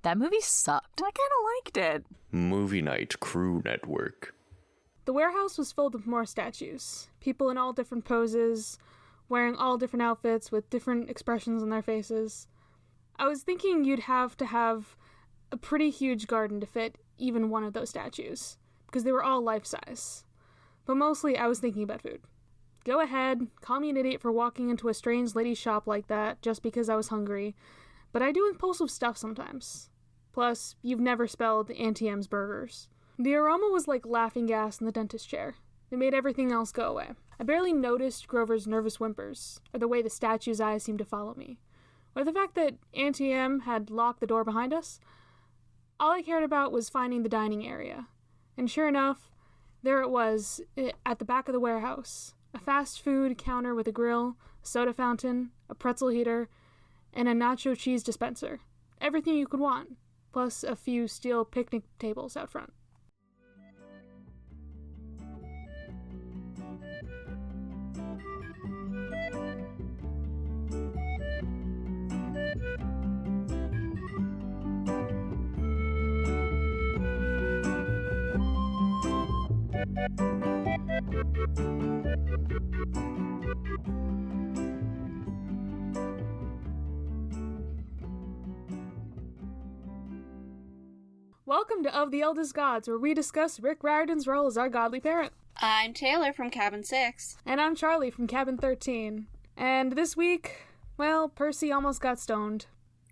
That movie sucked. I kind of liked it. Movie Night Crew Network. The warehouse was filled with more statues. People in all different poses, wearing all different outfits with different expressions on their faces. I was thinking you'd have to have a pretty huge garden to fit even one of those statues, because they were all life-size. But mostly I was thinking about food. Go ahead, call me an idiot for walking into a strange lady's shop like that just because I was hungry, but I do impulsive stuff sometimes. Plus, you've never spelled Auntie M's burgers. The aroma was like laughing gas in the dentist chair. It made everything else go away. I barely noticed Grover's nervous whimpers, or the way the statue's eyes seemed to follow me, or the fact that Auntie M had locked the door behind us. All I cared about was finding the dining area. And sure enough, there it was, at the back of the warehouse. A fast food counter with a grill, a soda fountain, a pretzel heater, and a nacho cheese dispenser. Everything you could want, plus a few steel picnic tables out front. Welcome to Of the Eldest Gods, where we discuss Rick Riordan's role as our godly parent. I'm Taylor from Cabin 6. And I'm Charlie from Cabin 13. And this week, well, Percy almost got stoned.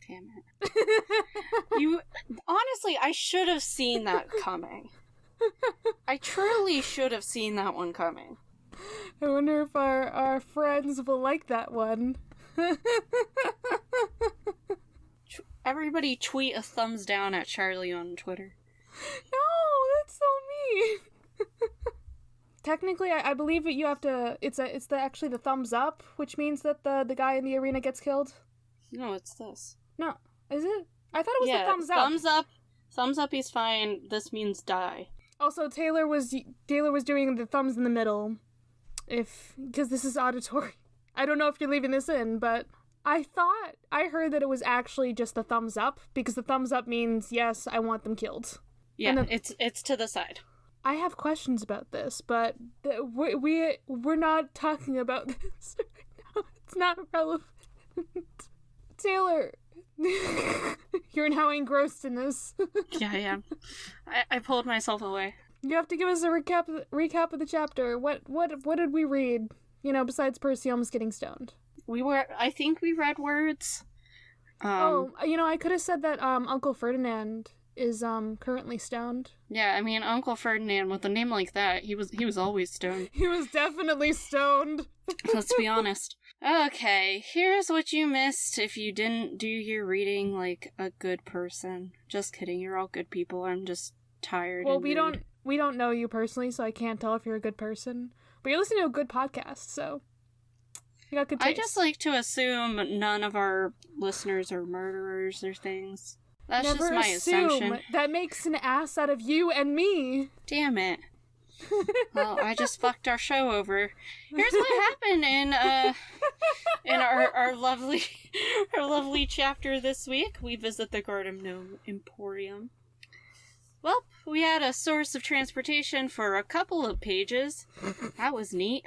Damn it. Honestly, I should have seen that coming. I truly should have seen that one coming. I wonder if our friends will like that one. Everybody tweet a thumbs down at Charlie on Twitter. No, that's so mean. Technically, I believe that you have to. It's actually the thumbs up, which means that the guy in the arena gets killed. No, it's this. No, is it? I thought it was the thumbs up. Thumbs up. He's fine. This means die. Also, Taylor was doing the thumbs in the middle, because this is auditory. I don't know if you're leaving this in, but I heard that it was actually just the thumbs up, because the thumbs up means, yes, I want them killed. Yeah, it's to the side. I have questions about this, but we're not talking about this right now. It's not relevant. Taylor, you're now engrossed in this. Yeah, I am. I pulled myself away. You have to give us a recap of the chapter. What did we read? Besides Percy almost getting stoned. I think we read words. I could have said that Uncle Ferdinand is currently stoned. Yeah, I mean, Uncle Ferdinand, with a name like that, he was always stoned. He was definitely stoned. Let's be honest. Okay, here's what you missed if you didn't do your reading like a good person. Just kidding, you're all good people. I'm just tired. Well, we don't know you personally, so I can't tell if you're a good person. But you're listening to a good podcast, so you got good taste. I just like to assume none of our listeners are murderers or things. That's Never just my assumption. That makes an ass out of you and me. Damn it. Well, I just fucked our show over. Here's what happened in our lovely chapter this week. We visit the Gnome Emporium. Well, we had a source of transportation for a couple of pages. That was neat.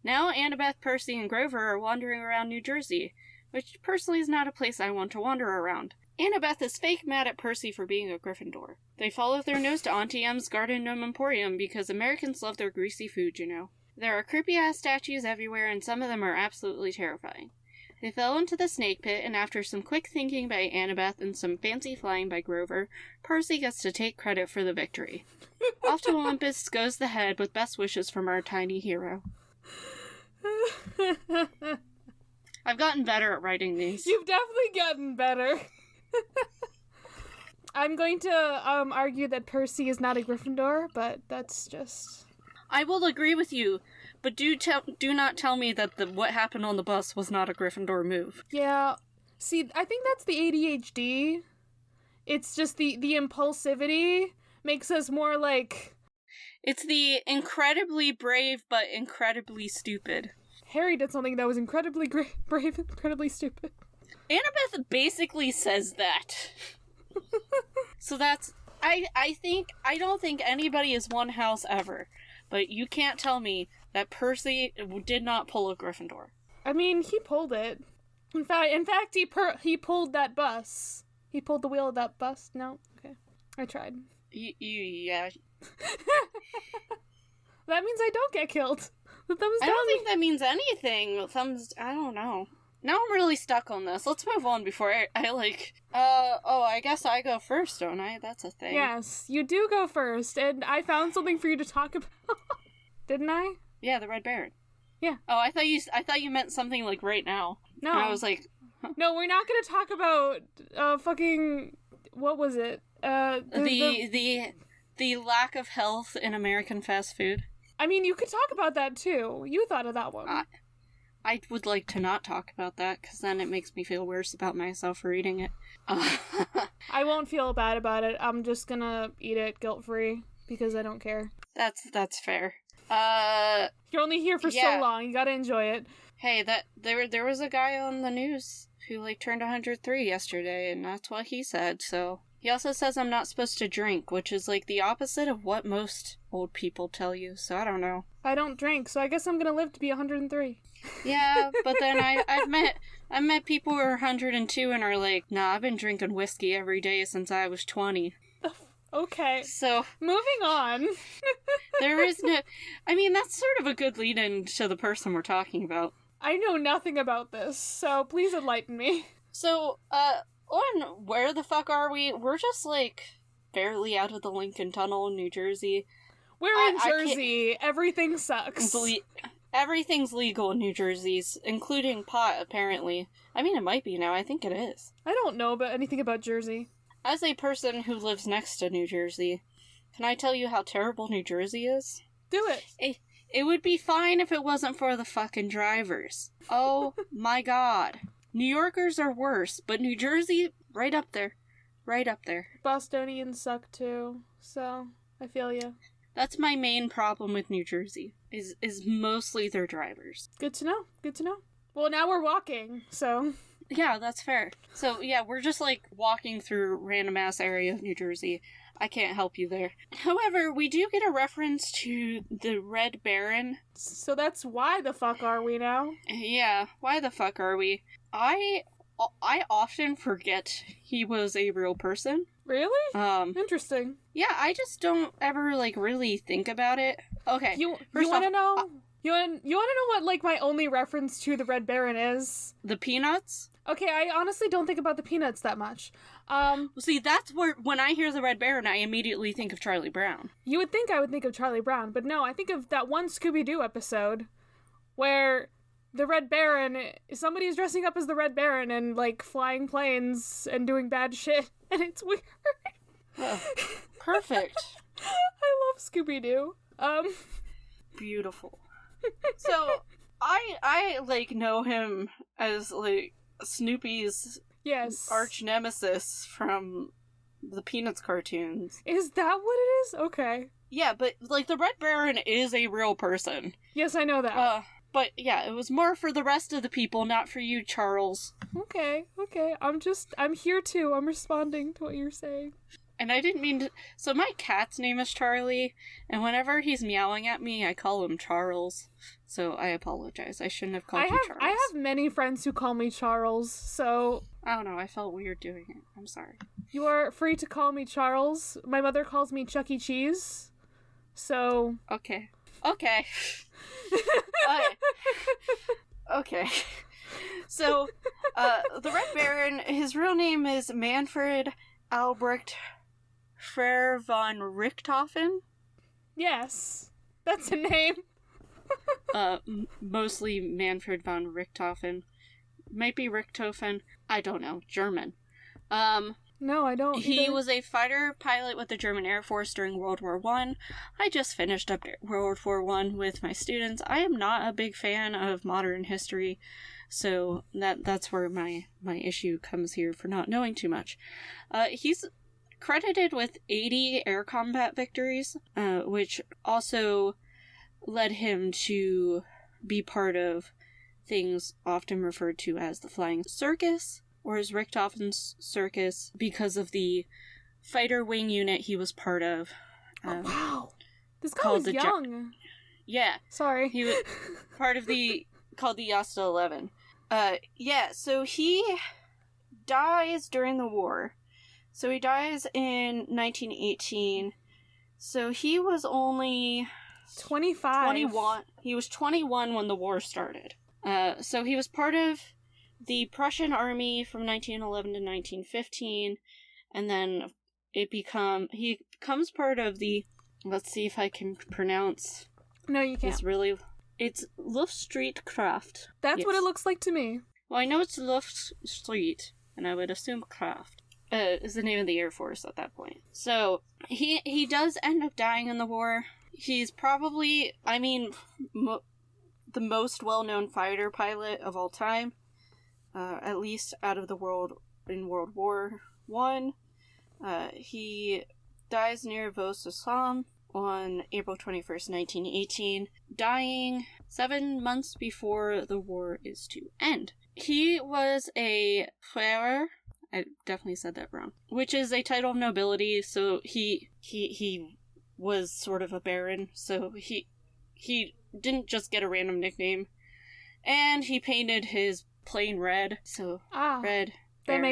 Now Annabeth, Percy, and Grover are wandering around New Jersey, which personally is not a place I want to wander around. Annabeth is fake mad at Percy for being a Gryffindor. They follow their nose to Auntie M's Garden Gnome Emporium because Americans love their greasy food, you know. There are creepy-ass statues everywhere, and some of them are absolutely terrifying. They fell into the snake pit, and after some quick thinking by Annabeth and some fancy flying by Grover, Percy gets to take credit for the victory. Off to Olympus goes the head with best wishes from our tiny hero. I've gotten better at writing these. You've definitely gotten better. I'm going to argue that Percy is not a Gryffindor, but that's just... I will agree with you, but do not tell me that what happened on the bus was not a Gryffindor move. Yeah. See, I think that's the ADHD. It's just the impulsivity makes us more like... It's the incredibly brave but incredibly stupid. Harry did something that was incredibly brave and incredibly stupid. Annabeth basically says that. So that's... I don't think anybody is one house ever, but you can't tell me that Percy did not pull a Gryffindor. I mean, he pulled it. In fact, he pulled that bus. He pulled the wheel of that bus. No? Okay. I tried. Yeah. That means I don't get killed. The thumbs down. I don't think that means anything. I don't know. Now I'm really stuck on this. Let's move on before I guess I go first, don't I? That's a thing. Yes, you do go first, and I found something for you to talk about. Didn't I? Yeah, the Red Baron. Yeah. Oh, I thought you meant something like right now. No. And I was like, huh. No, we're not going to talk about fucking what was it? The lack of health in American fast food. I mean, you could talk about that too. You thought of that one. I would like to not talk about that, because then it makes me feel worse about myself for eating it. I won't feel bad about it. I'm just gonna eat it guilt-free, because I don't care. That's fair. You're only here for so long, you gotta enjoy it. Hey, there was a guy on the news who, turned 103 yesterday, and that's what he said, so... He also says I'm not supposed to drink, which is, the opposite of what most old people tell you, so I don't know. I don't drink, so I guess I'm gonna live to be 103. Yeah, but then I've met people who are 102 and are like, nah, I've been drinking whiskey every day since I was 20. Okay. So... Moving on. There is no... I mean, that's sort of a good lead-in to the person we're talking about. I know nothing about this, so please enlighten me. So, on Where the Fuck Are We? We're just, barely out of the Lincoln Tunnel in New Jersey. We're in Jersey. Everything sucks. Everything's legal in New Jersey, including pot, apparently. I mean, it might be now. I think it is. I don't know anything about Jersey. As a person who lives next to New Jersey, can I tell you how terrible New Jersey is? Do it. It would be fine if it wasn't for the fucking drivers. Oh my god. New Yorkers are worse, but New Jersey, right up there. Right up there. Bostonians suck too, so I feel you. That's my main problem with New Jersey, is mostly their drivers. Good to know. Good to know. Well, now we're walking, so... Yeah, that's fair. So, yeah, we're just, walking through random-ass area of New Jersey. I can't help you there. However, we do get a reference to the Red Baron. So that's why the fuck are we now? Yeah, why the fuck are we? I often forget he was a real person. Really? Interesting. Yeah, I just don't ever, really think about it. Okay. You want to know? You want to know what, my only reference to the Red Baron is? The Peanuts? Okay, I honestly don't think about the Peanuts that much. See, that's where, when I hear the Red Baron, I immediately think of Charlie Brown. You would think I would think of Charlie Brown, but no, I think of that one Scooby-Doo episode where the Red Baron, somebody's dressing up as the Red Baron and, flying planes and doing bad shit, and it's weird. Oh, perfect. I love Scooby-Doo. Beautiful. So, I know him as, Snoopy's arch nemesis from the Peanuts cartoons. Is that what it is? Okay. Yeah, but, the Red Baron is a real person. Yes, I know that. But, yeah, it was more for the rest of the people, not for you, Charles. Okay. I'm here too. I'm responding to what you're saying. And I didn't mean to... So my cat's name is Charlie, and whenever he's meowing at me, I call him Charles. So I apologize. I shouldn't have called you Charles. I have many friends who call me Charles, so... I don't know. I felt weird doing it. I'm sorry. You are free to call me Charles. My mother calls me Chuck E. Cheese. So... Okay. Okay. So, the Red Baron, his real name is Manfred Albrecht Frere von Richthofen? Yes. That's a name. Mostly Manfred von Richthofen. Might be Richthofen. I don't know. German. No, I don't. He was a fighter pilot with the German Air Force during World War I. I just finished up World War I with my students. I am not a big fan of modern history, so that's where my issue comes here for not knowing too much. He's credited with 80 air combat victories, which also led him to be part of things often referred to as the Flying Circus, or as Richthofen's Circus, because of the fighter wing unit he was part of. Oh, wow. This guy was young. Yeah. Sorry. He was part of called the S1E11. So he dies during the war. So he dies in 1918. So he was only 25. 21. He was 21 when the war started. So he was part of the Prussian army from 1911 to 1915, and then he becomes part of the, let's see if I can pronounce. No, you can't. It's Luftstreitkraft. That's what it looks like to me. Well, I know it's Luftstreet, and I would assume Kraft is the name of the Air Force at that point. So he does end up dying in the war. He's probably, the most well-known fighter pilot of all time, at least out of the world in World War I. He dies near Vaux-sur-Somme on April 21st, 1918, dying 7 months before the war is to end. He was a frère, I definitely said that wrong, which is a title of nobility, so he was sort of a baron, so he didn't just get a random nickname, and he painted his plane red, so red baron.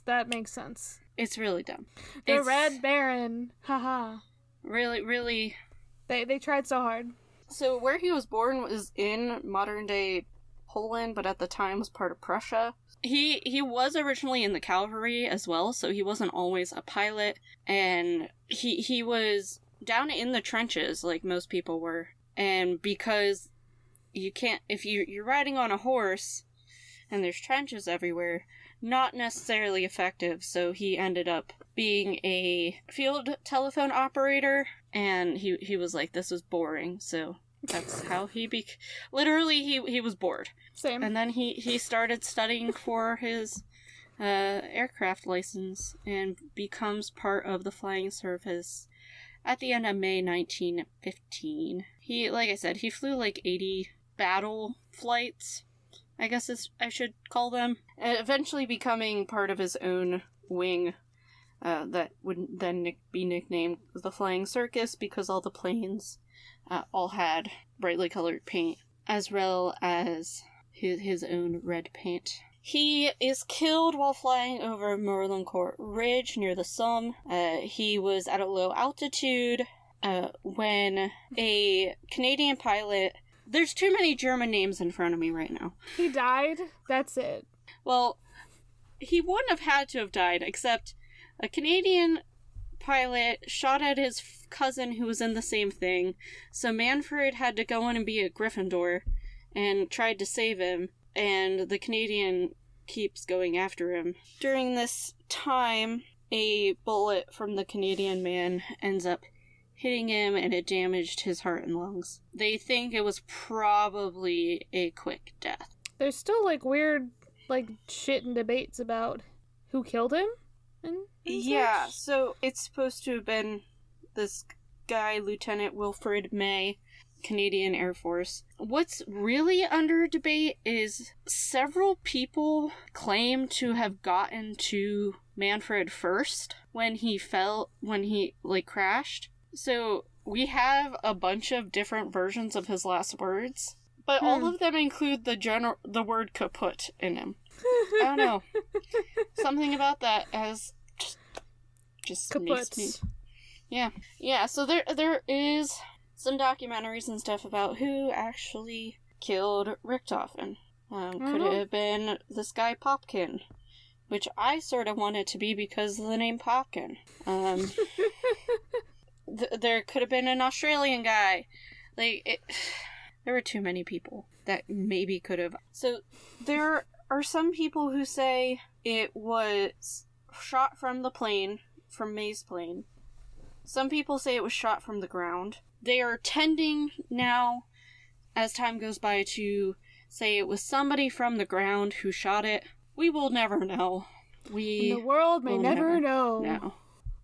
That makes sense. It's really dumb. The Red Baron, haha. Really, really... They tried so hard. So where he was born was in modern-day Poland, but at the time was part of Prussia. He was originally in the cavalry as well, so he wasn't always a pilot, and he was down in the trenches like most people were. And because you can't, if you're riding on a horse and there's trenches everywhere, not necessarily effective, so he ended up being a field telephone operator, and he was like, this was boring, so that's how he literally he was bored. Same. And then he started studying for his aircraft license and becomes part of the flying service at the end of May 1915. He, like I said, he flew like 80 battle flights, I guess I should call them, and eventually becoming part of his own wing that would then be nicknamed the Flying Circus because all the planes all had brightly colored paint, as well as his own red paint. He is killed while flying over Merlincourt Ridge near the Somme. He was at a low altitude when a Canadian pilot... There's too many German names in front of me right now. He died? That's it. Well, he wouldn't have had to have died, except a Canadian pilot shot at his cousin who was in the same thing, so Manfred had to go in and be a Gryffindor and tried to save him, and the Canadian keeps going after him. During this time, a bullet from the Canadian man ends up hitting him, and it damaged his heart and lungs. They think it was probably a quick death. There's still, weird, shit and debates about who killed him? Yeah, so it's supposed to have been this guy, Lieutenant Wilfrid May, Canadian Air Force. What's really under debate is several people claim to have gotten to Manfred first when he crashed. So we have a bunch of different versions of his last words, but all of them include the word kaput in them. I don't know. Something about that just makes me... Yeah, so there is some documentaries and stuff about who actually killed Richthofen. Could it have been this guy Popkin? Which I sort of want it to be because of the name Popkin. There could have been an Australian guy. There were too many people that maybe could have. So there are some people who say it was shot from the plane, from May's plane. Some people say it was shot from the ground. They are tending now, as time goes by, to say it was somebody from the ground who shot it. We will never know. The world may never know. No.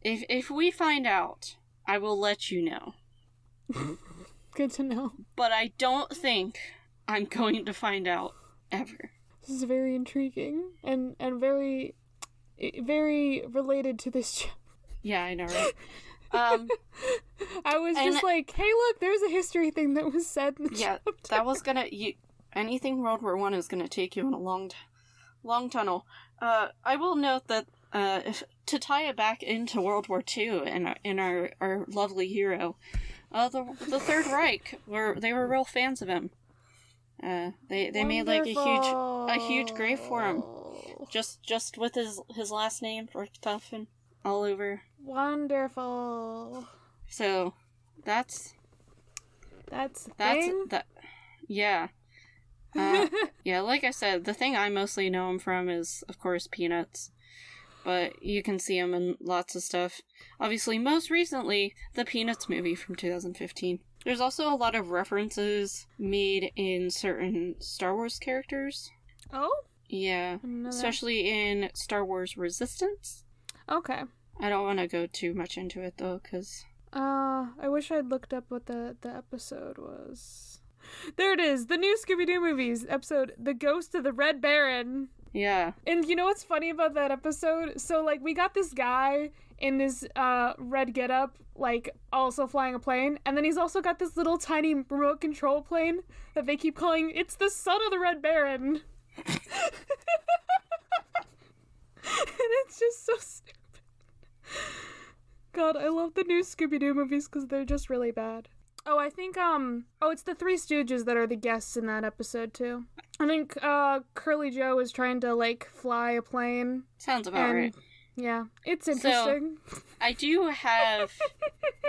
If we find out, I will let you know. Good to know. But I don't think I'm going to find out ever. This is very intriguing and very, very related to this Yeah, I know, right? I was just like, hey, look, there's a history thing that was said in the chapter. That was gonna... anything World War I is gonna take you in a long tunnel. I will note that, to tie it back into World War II in our lovely hero, the Third Reich, they were real fans of him. They made like a huge grave for him, just with his last name, Richthofen, all over. Wonderful. So, that's that. Yeah. Yeah, like I said, the thing I mostly know him from is, of course, Peanuts. But you can see him in lots of stuff. Obviously, most recently, the Peanuts movie from 2015. There's also a lot of references made in certain Star Wars characters. Oh? Yeah, especially in Star Wars Resistance. Okay. I don't want to go too much into it, though, because... I wish I'd looked up what the episode was. There it is! The new Scooby-Doo movies episode, The Ghost of the Red Baron. Yeah. And you know what's funny about that episode? So, like, we got this guy in this red getup, like, also flying a plane, and then he's also got this little tiny remote control plane that they keep calling, it's the son of the Red Baron. And it's just so stupid. God, I love the new Scooby-Doo movies because they're just really bad. Oh, I think, it's the Three Stooges that are the guests in that episode, too. I think, Curly Joe is trying to, like, fly a plane. Sounds about right. Yeah, it's interesting. So, I do have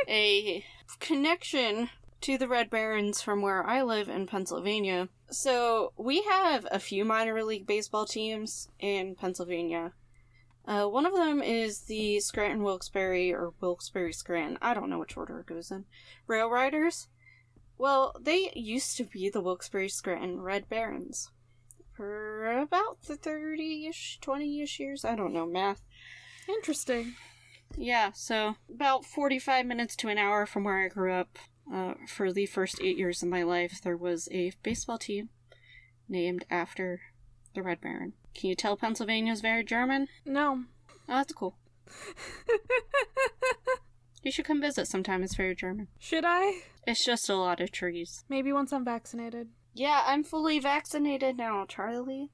a connection to the Red Barons from where I live in Pennsylvania. So, we have a few minor league baseball teams in Pennsylvania. One of them is the Scranton Wilkes-Barre, or Wilkes-Barre-Scranton, I don't know which order it goes in, Rail Riders. Well, they used to be the Wilkes-Barre-Scranton Red Barons for about 30-ish, 20-ish years. I don't know math. Interesting. Yeah, so about 45 minutes to an hour from where I grew up, for the first 8 years of my life, there was a baseball team named after the Red Baron. Can you tell Pennsylvania's very German? No. Oh, that's cool. You should come visit sometime, it's very German. Should I? It's just a lot of trees. Maybe once I'm vaccinated. Yeah, I'm fully vaccinated now, Charlie.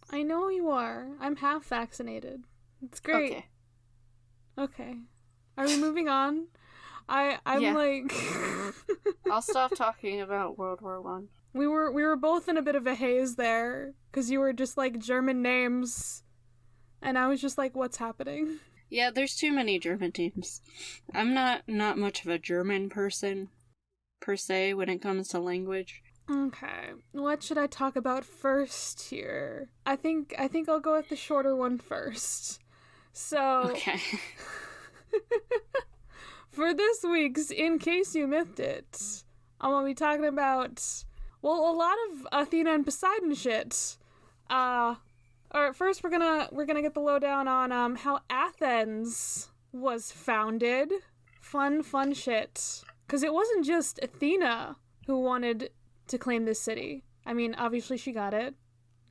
I know you are. I'm half vaccinated. It's great. Okay. Are we moving on? I'm like... I'll stop talking about World War I. We were both in a bit of a haze there, because you were just like German names, and I was just like, what's happening? Yeah, there's too many German names. I'm not much of a German person, per se, when it comes to language. Okay, what should I talk about first here? I think I'll go with the shorter one first. So... Okay. For this week's In Case You Missed It, I'm gonna be talking about... well, a lot of Athena and Poseidon shit. Alright, first we're gonna get the lowdown on how Athens was founded. Fun shit. 'Cause it wasn't just Athena who wanted to claim this city. I mean, obviously she got it.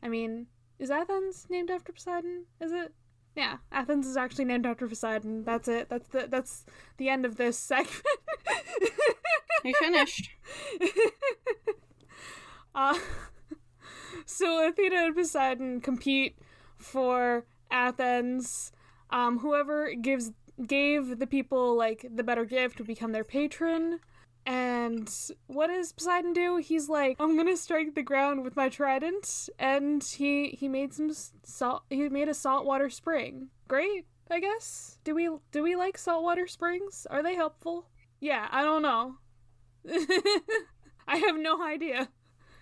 I mean, is Athens named after Poseidon? Is it? Yeah, Athens is actually named after Poseidon. That's it. That's the end of this segment. We finished. So Athena and Poseidon compete for Athens. Whoever gave the people like the better gift would become their patron. And what does Poseidon do? He's like, I'm gonna strike the ground with my trident, and he made some salt. He made a saltwater spring. Great, I guess. Do we like saltwater springs? Are they helpful? Yeah, I don't know. I have no idea.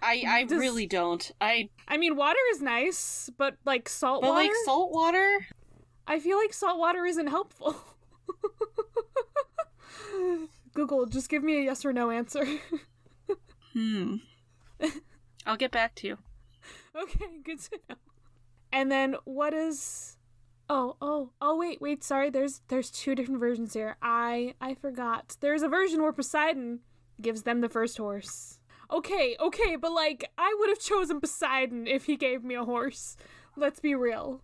I really don't. I mean, water is nice, but like salt water? But like salt water? I feel like salt water isn't helpful. Google, just give me a yes or no answer. I'll get back to you. Okay, good to know. And then what is... Oh, wait, sorry, there's two different versions here. I forgot. There's a version where Poseidon gives them the first horse. Okay, but like, I would have chosen Poseidon if he gave me a horse. Let's be real.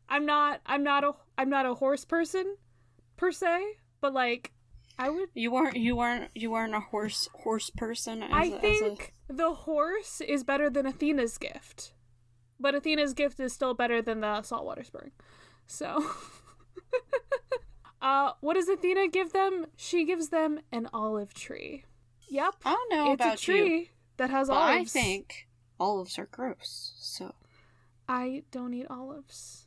I'm not a horse person, per se, but like I would. You weren't a horse person. I think the horse is better than Athena's gift, but Athena's gift is still better than the saltwater spring. So, what does Athena give them? She gives them an olive tree. Yep. I don't know about it's a tree you, that has but olives. I think olives are gross. So I don't eat olives.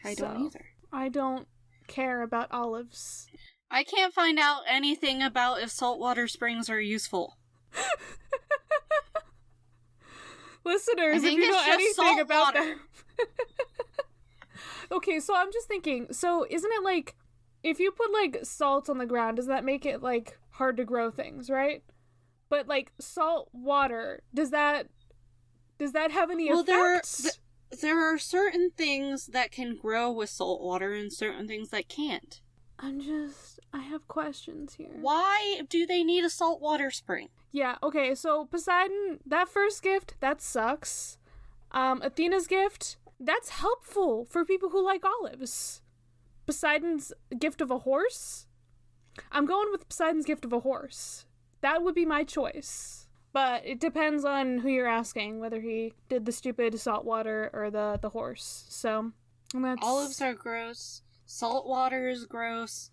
I don't either. I don't care about olives. I can't find out anything about if saltwater springs are useful. Listeners, if you know anything about them. Okay, so I'm just thinking, so isn't it like, if you put like salt on the ground, does that make it like hard to grow things, right? But like salt water, does that have any effect? There are certain things that can grow with salt water and certain things that can't. I have questions here. Why do they need a saltwater spring? Yeah, okay, so Poseidon, that first gift, that sucks. Athena's gift, that's helpful for people who like olives. Poseidon's gift of a horse? I'm going with Poseidon's gift of a horse. That would be my choice. But it depends on who you're asking, whether he did the stupid saltwater or the horse. So, that's... Olives are gross. Saltwater is gross.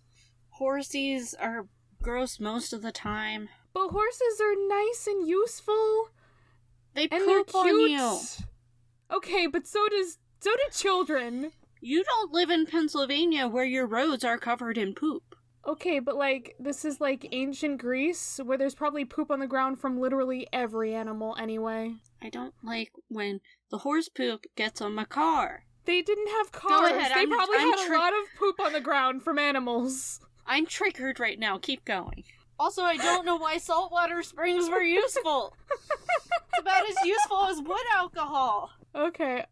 Horsies are gross most of the time. But horses are nice and useful. They and poop they're cute. on you. Okay, but so do children. You don't live in Pennsylvania where your roads are covered in poop. Okay, but like, this is like ancient Greece, where there's probably poop on the ground from literally every animal anyway. I don't like when the horse poop gets on my car. They didn't have cars. Go ahead, They probably I'm had a lot of poop on the ground from animals. I'm triggered right now. Keep going. Also, I don't know why saltwater springs were useful. It's about as useful as wood alcohol. Okay,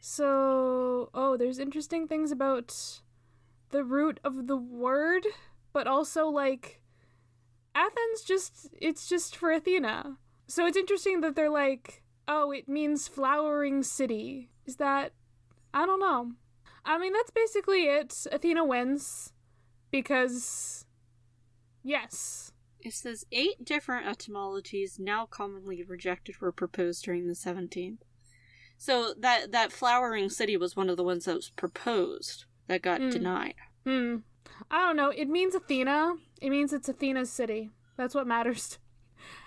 so, there's interesting things about the root of the word, but also, like, Athens it's just for Athena. So it's interesting that they're like, oh, it means flowering city. Is that, I don't know. I mean, that's basically it. Athena wins, because, yes. It says 8 different etymologies now commonly rejected were proposed during the 17th. So that flowering city was one of the ones that was proposed that got denied. I don't know. It means Athena. It means it's Athena's city. That's what matters.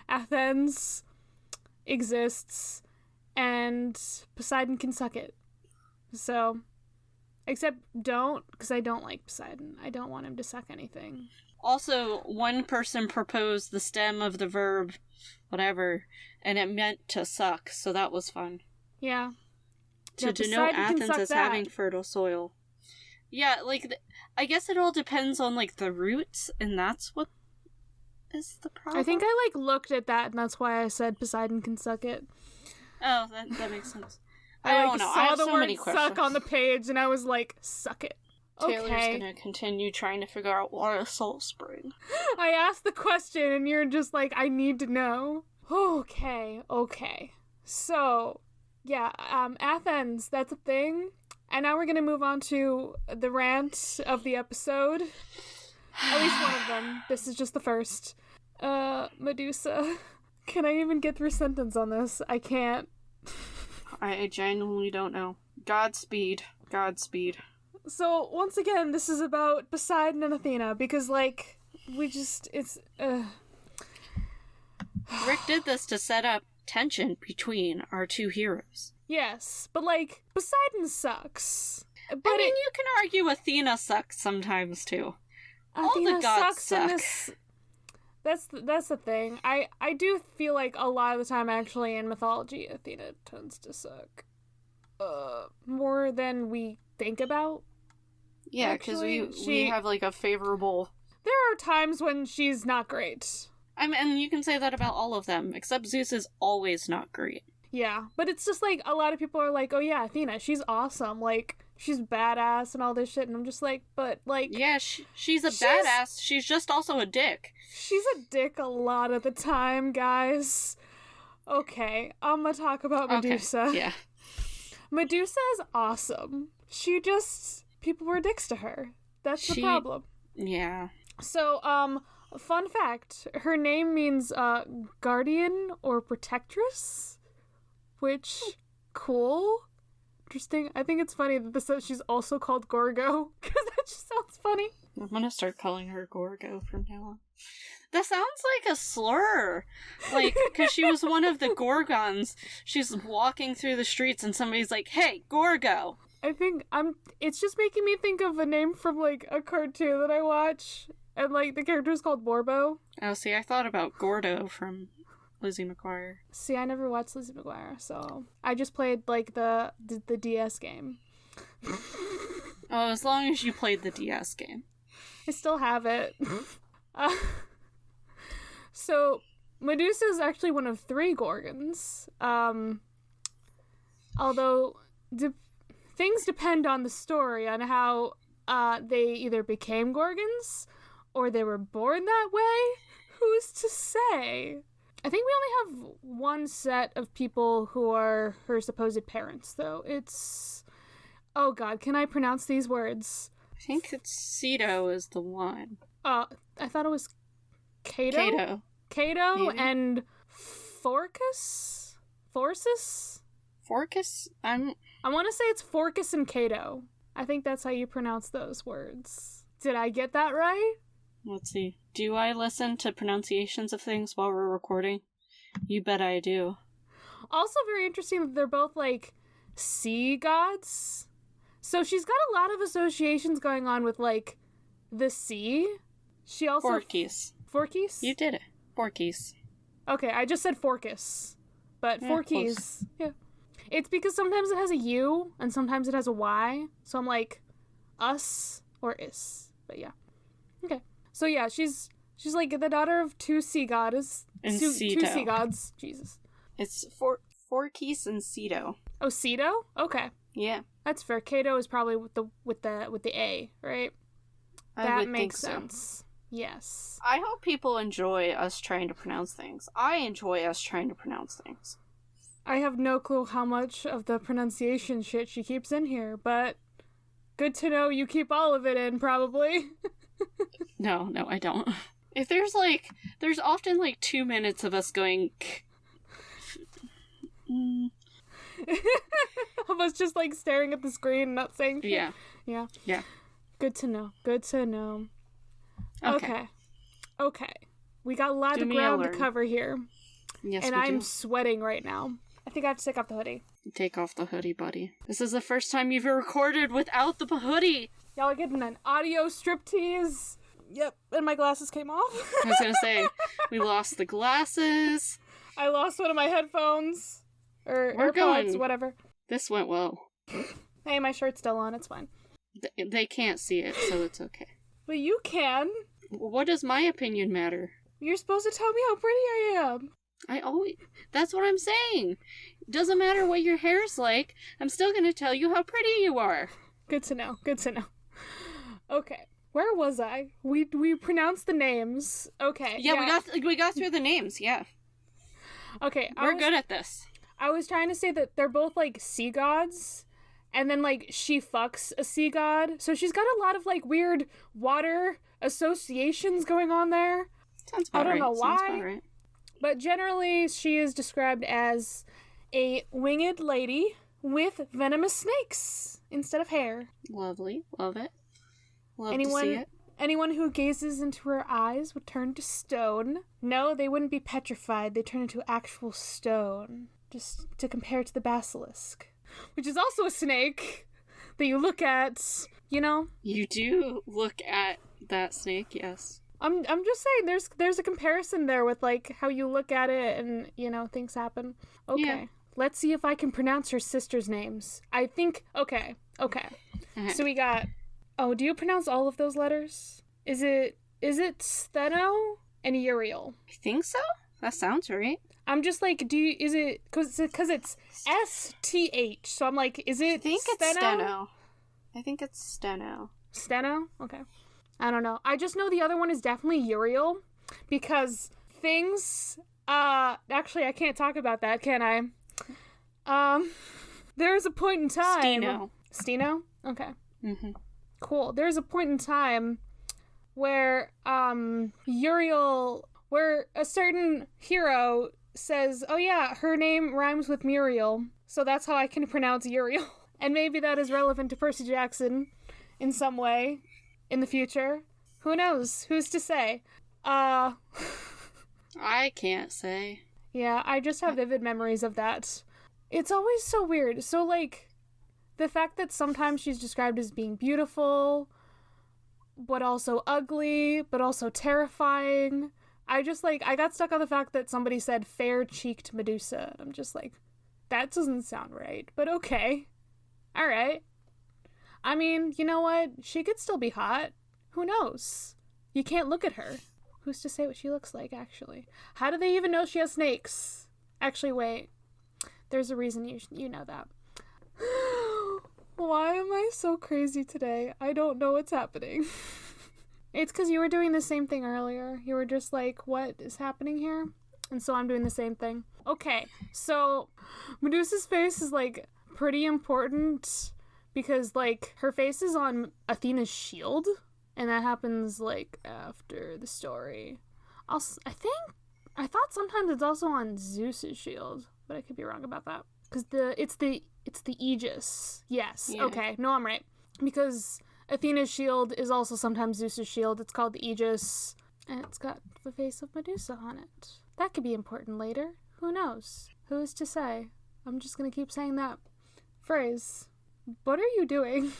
Athens exists, and Poseidon can suck it. So, except don't, because I don't like Poseidon. I don't want him to suck anything. Also, one person proposed the stem of the verb, whatever, and it meant to suck, so that was fun. Yeah. To denote Athens as having fertile soil. Yeah, like, I guess it all depends on, like, the roots, and that's what is the problem. I think I, like, looked at that, and that's why I said Poseidon can suck it. Oh, that makes sense. I don't know. Saw I have the so word many questions. suck on the page, and I was like, suck it. Taylor's Okay. gonna continue trying to figure out what a salt spring. I asked the question, and you're just like, I need to know. Okay. So, yeah, Athens, that's a thing. And now we're gonna move on to the rant of the episode. At least one of them. This is just the first. Medusa. Can I even get through a sentence on this? I can't. I genuinely don't know. Godspeed. So, once again, this is about Poseidon and Athena, because, like, it's. Rick did this to set up tension between our two heroes. Yes, but, like, Poseidon sucks. But I mean, you can argue Athena sucks sometimes, too. All Athena the gods sucks in suck. this. That's the thing. I do feel like a lot of the time, actually, in mythology, Athena tends to suck. More than we think about. Yeah, because we have, like, a favorable... There are times when she's not great. And you can say that about all of them, except Zeus is always not great. Yeah, but it's just, like, a lot of people are like, oh yeah, Athena, she's awesome. Like, she's badass and all this shit, and I'm just like, but, like... Yeah, she's a badass. She's just also a dick. She's a dick a lot of the time, guys. Okay, I'm gonna talk about Medusa. Okay, yeah. Medusa is awesome. She just... People were dicks to her. That's the problem. Yeah. So, fun fact, her name means guardian or protectress, which, cool. Interesting. I think it's funny that this says she's also called Gorgo, because that just sounds funny. I'm gonna start calling her Gorgo from now on. That sounds like a slur. Like, because she was one of the Gorgons. She's walking through the streets and somebody's like, hey, Gorgo! I think it's just making me think of a name from, like, a cartoon that I watch, and, like, the character is called Borbo. Oh, see, I thought about Gordo from Lizzie McGuire. See, I never watched Lizzie McGuire, so I just played, like, the DS game. Oh, as long as you played the DS game. I still have it. So, Medusa is actually one of 3 Gorgons. Although, things depend on the story, on how they either became Gorgons, or they were born that way. Who's to say? I think we only have one set of people who are her supposed parents, though. It's... Oh god, can I pronounce these words? I think it's Ceto is the one. I thought it was Cato? Cato Maybe. and Forcus? Forcis? Forcus? I want to say it's Forcus and Cato. I think that's how you pronounce those words. Did I get that right? Let's see. Do I listen to pronunciations of things while we're recording? You bet I do. Also very interesting that they're both, like, sea gods. So she's got a lot of associations going on with, like, the sea. She also... Forkis. Forkis? You did it. Forkis. Okay, I just said Forcus. But Yeah, Forkis. close. Yeah. It's because sometimes it has a U, and sometimes it has a Y. So I'm like, us or is. But yeah. Okay. So yeah, she's like the daughter of 2 sea gods. And 2 Ceto. sea gods. Jesus. It's Forkis and Ceto. Oh, Ceto? Okay. Yeah. That's fair. Cato is probably with the A, right? I That would makes think so. sense. Yes. I hope people enjoy us trying to pronounce things. I enjoy us trying to pronounce things. I have no clue how much of the pronunciation shit she keeps in here, but good to know you keep all of it in, probably. No, I don't. If there's often 2 minutes of us going... Of us just like staring at the screen and not saying shit. Yeah. Yeah. Yeah. Good to know. Good to know. Okay. Okay. We got a lot Do of me a ground to learn. cover here. Yes, And we I'm do. sweating right now. I think I have to take off the hoodie. Take off the hoodie, buddy. This is the first time you've recorded without the hoodie. Y'all are getting an audio striptease. Yep. And my glasses came off. I was gonna say, we lost the glasses. I lost one of my headphones. Or We're AirPods, going. whatever. This went well. Hey, my shirt's still on. It's fine. They can't see it, so it's okay. But you can. What does my opinion matter? You're supposed to tell me how pretty I am. That's what I'm saying. Doesn't matter what your hair's like, I'm still gonna tell you how pretty you are. Good to know. Good to know. Okay. Where was I? We pronounced the names. Okay. Yeah, we got through the names, yeah. Okay. We're good at this. I was trying to say that they're both like sea gods, and then like she fucks a sea god. So she's got a lot of like weird water associations going on there. Sounds about I don't right. know Sounds why. about right. But generally she is described as a winged lady with venomous snakes instead of hair. Lovely. Love it. Love to see it. Anyone who gazes into her eyes would turn to stone. No, they wouldn't be petrified. They turn into actual stone. Just to compare to the basilisk, which is also a snake that you look at, you know? You do look at that snake, yes. I'm just saying there's a comparison there with like how you look at it and, you know, things happen. Okay. Yeah. Let's see if I can pronounce her sisters' names. I think okay. So we got do you pronounce all of those letters? Is it Steno and Uriel? I think so. That sounds right. I'm just like, is it, because it's STH, so I'm like, is it I think it's Steno. I think it's Steno. Steno? Okay. I don't know. I just know the other one is definitely Uriel, because things, actually, I can't talk about that, can I? There's a point in time. Steno. Steno? Okay. Mm-hmm. Cool. There's a point in time where Uriel, where a certain hero says, oh yeah, her name rhymes with Muriel, so that's how I can pronounce Uriel. And maybe that is relevant to Percy Jackson in some way in the future. Who knows? Who's to say? I can't say. Yeah, I just have vivid memories of that. It's always so weird. So, like, the fact that sometimes she's described as being beautiful, but also ugly, but also terrifying. I got stuck on the fact that somebody said fair-cheeked Medusa. I'm just like, that doesn't sound right, but okay. All right. I mean, you know what? She could still be hot. Who knows? You can't look at her. Who's to say what she looks like, actually? How do they even know she has snakes? Actually, wait. There's a reason you know that. Why am I so crazy today? I don't know what's happening. It's because you were doing the same thing earlier. You were just like, what is happening here? And so I'm doing the same thing. Okay, so Medusa's face is, like, pretty important because, like, her face is on Athena's shield. And that happens, like, after the story. I thought sometimes it's also on Zeus's shield, but I could be wrong about that. Because it's the Aegis. Yes. Yeah. Okay. No, I'm right. Because Athena's shield is also sometimes Zeus's shield. It's called the Aegis, and it's got the face of Medusa on it. That could be important later. Who knows? Who is to say? I'm just gonna keep saying that phrase. What are you doing?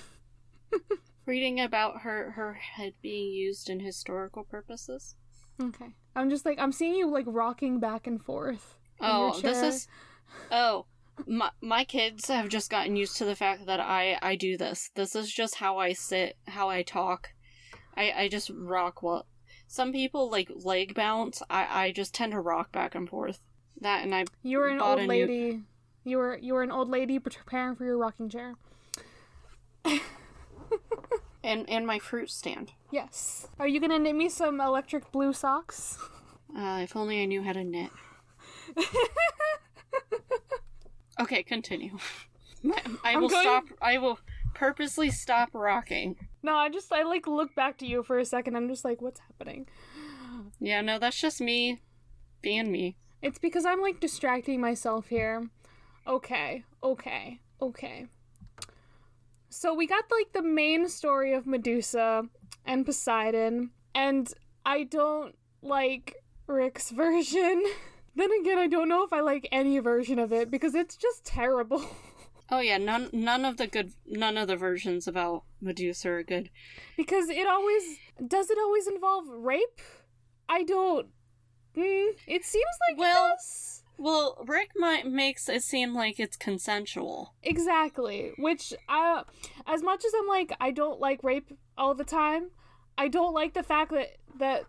Reading about her head being used in historical purposes. Okay. I'm just like, I'm seeing you, like, rocking back and forth. My kids have just gotten used to the fact that I do this. This is just how I sit, how I talk. I just rock. Well, some people, like, leg bounce. I just tend to rock back and forth. That, and You were an old lady. You were an old lady preparing for your rocking chair. And my fruit stand. Yes. Are you gonna knit me some electric blue socks? If only I knew how to knit. Okay, continue. I will purposely stop rocking. No, I like look back to you for a second. I'm just like, what's happening? Yeah, no, that's just me being me. It's because I'm, like, distracting myself here. Okay. So we got, like, the main story of Medusa and Poseidon, and I don't like Rick's version. Then again, I don't know if I like any version of it, because it's just terrible. Oh yeah, none of the versions about Medusa are good. Because does it always involve rape? I don't, it seems like it does. Well, Rick makes it seem like it's consensual. Exactly. Which, as much as I'm like, I don't like rape all the time, I don't like the fact that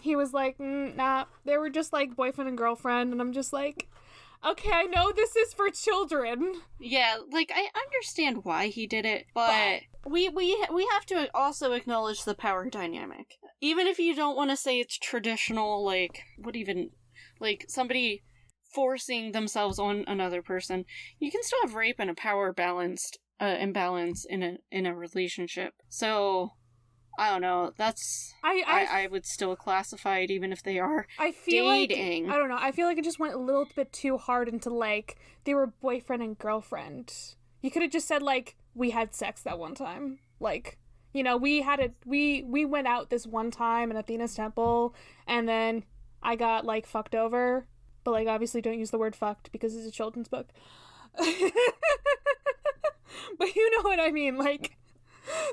he was like, nah, they were just like boyfriend and girlfriend, and I'm just like, okay, I know this is for children. Yeah, like, I understand why he did it, but we have to also acknowledge the power dynamic. Even if you don't want to say it's traditional, like, like, somebody forcing themselves on another person, you can still have rape and a power imbalance in a relationship. So, I don't know, I would still classify it even if they are dating. I don't know, I feel like it just went a little bit too hard into, like, they were boyfriend and girlfriend. You could have just said, like, we had sex that one time. Like, you know, we went out this one time in Athena's temple, and then I got, like, fucked over. But, like, obviously don't use the word fucked because it's a children's book. But you know what I mean, like,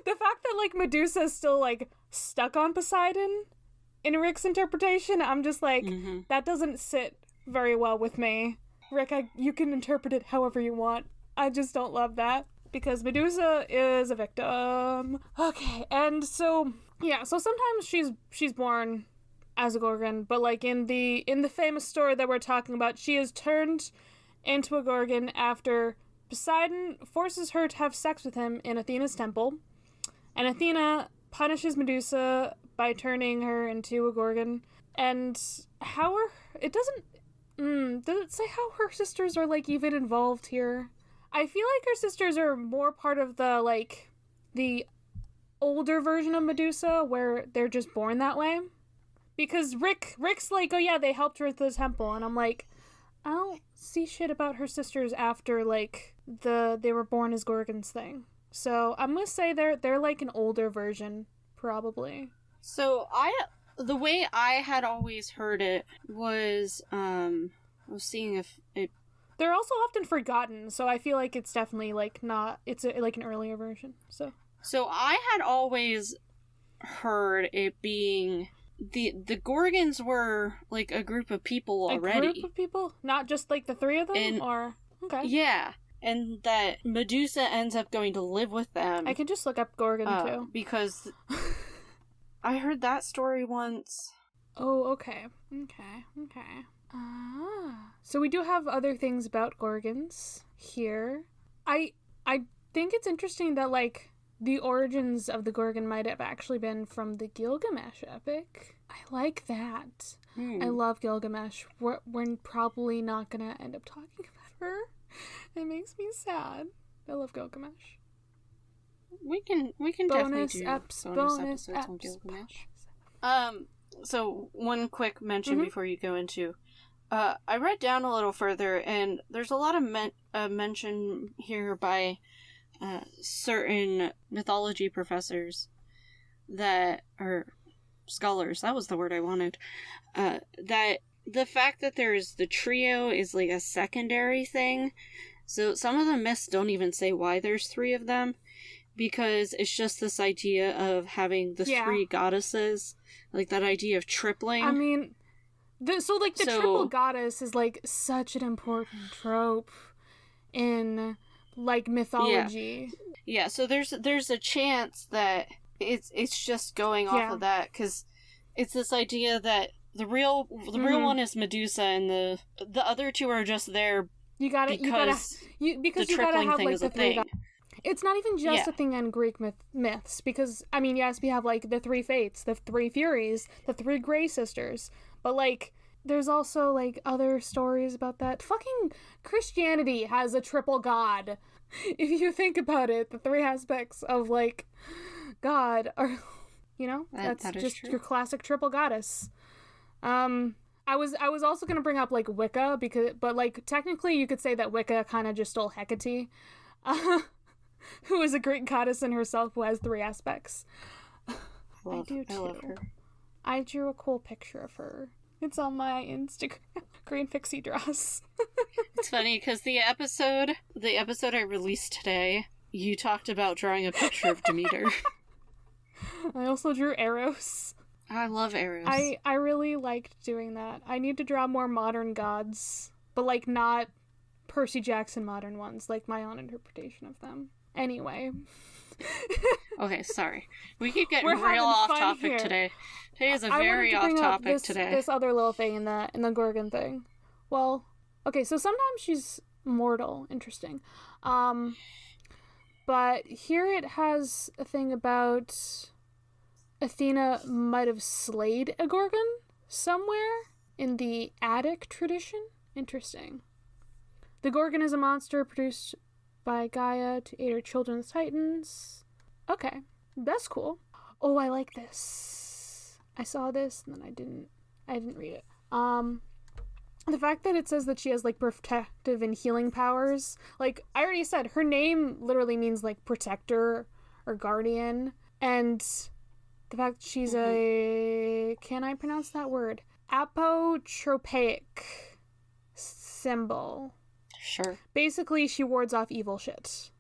the fact that, like, Medusa's still, like, stuck on Poseidon in Rick's interpretation, I'm just like, that doesn't sit very well with me. Rick, you can interpret it however you want. I just don't love that. Because Medusa is a victim. Okay, and so, yeah, so sometimes she's born as a Gorgon, but, like, in the famous story that we're talking about, she is turned into a Gorgon after Poseidon forces her to have sex with him in Athena's temple, and Athena punishes Medusa by turning her into a Gorgon. And does it say how her sisters are, like, even involved here? I feel like her sisters are more part of the, like, the older version of Medusa where they're just born that way. Because Rick's like, oh yeah, they helped her at the temple, and I'm like, I don't see shit about her sisters after like they were born as Gorgons thing. So I'm gonna say they're like an older version, probably. So the way I had always heard it was I was seeing if it. They're also often forgotten, so I feel like it's definitely like not. It's like an earlier version. So I had always heard it being the Gorgons were like a group of people already. A group of people, not just like the three of them, or okay. Yeah. And that Medusa ends up going to live with them. I can just look up Gorgon, too. Because I heard that story once. Oh, okay. So we do have other things about Gorgons here. I think it's interesting that, like, the origins of the Gorgon might have actually been from the Gilgamesh epic. I like that. I love Gilgamesh. We're probably not gonna end up talking about her. It makes me sad. I love Gilgamesh. We can definitely do bonus episodes on Gilgamesh. So one quick mention before you go into, I read down a little further, and there's a lot of mention here by certain mythology professors that are scholars. That was the word I wanted. That the fact that there's the trio is like a secondary thing. So some of the myths don't even say why there's three of them, because it's just this idea of having the three goddesses, like that idea of tripling. I mean, the triple goddess is like such an important trope in like mythology. Yeah, so there's a chance that it's just going off of that, because it's this idea that the real one is Medusa, and the other two are just there because the tripling have thing like is the a three thing. It's not even just a thing on Greek myths, because I mean, yes, we have like the three fates, the three furies, the three Grey sisters, but like there's also like other stories about that. Fucking Christianity has a triple god. If you think about it, the three aspects of like God are, you know, that's just true. Your classic triple goddess. I was also gonna bring up like Wicca, but like technically you could say that Wicca kind of just stole Hecate, who is a Greek goddess in herself who has three aspects. I love her. I drew a cool picture of her. It's on my Instagram. Green Pixie Dress. It's funny because the episode I released today, you talked about drawing a picture of Demeter. I also drew Eros. I love Eros. I really liked doing that. I need to draw more modern gods, but like not Percy Jackson modern ones, like my own interpretation of them. Anyway. Okay, sorry. We keep getting real off topic today. Today is a very off topic today. This other little thing in the Gorgon thing. Well, okay, so sometimes she's mortal. Interesting. But here it has a thing about Athena might have slayed a Gorgon somewhere in the Attic tradition. Interesting. The Gorgon is a monster produced by Gaia to aid her children as Titans. Okay, that's cool. Oh, I like this. I saw this and then I didn't read it. The fact that it says that she has like protective and healing powers, like I already said, her name literally means like protector or guardian, and the fact that she's a, can I pronounce that word? Apotropaic symbol. Sure. Basically, she wards off evil shit.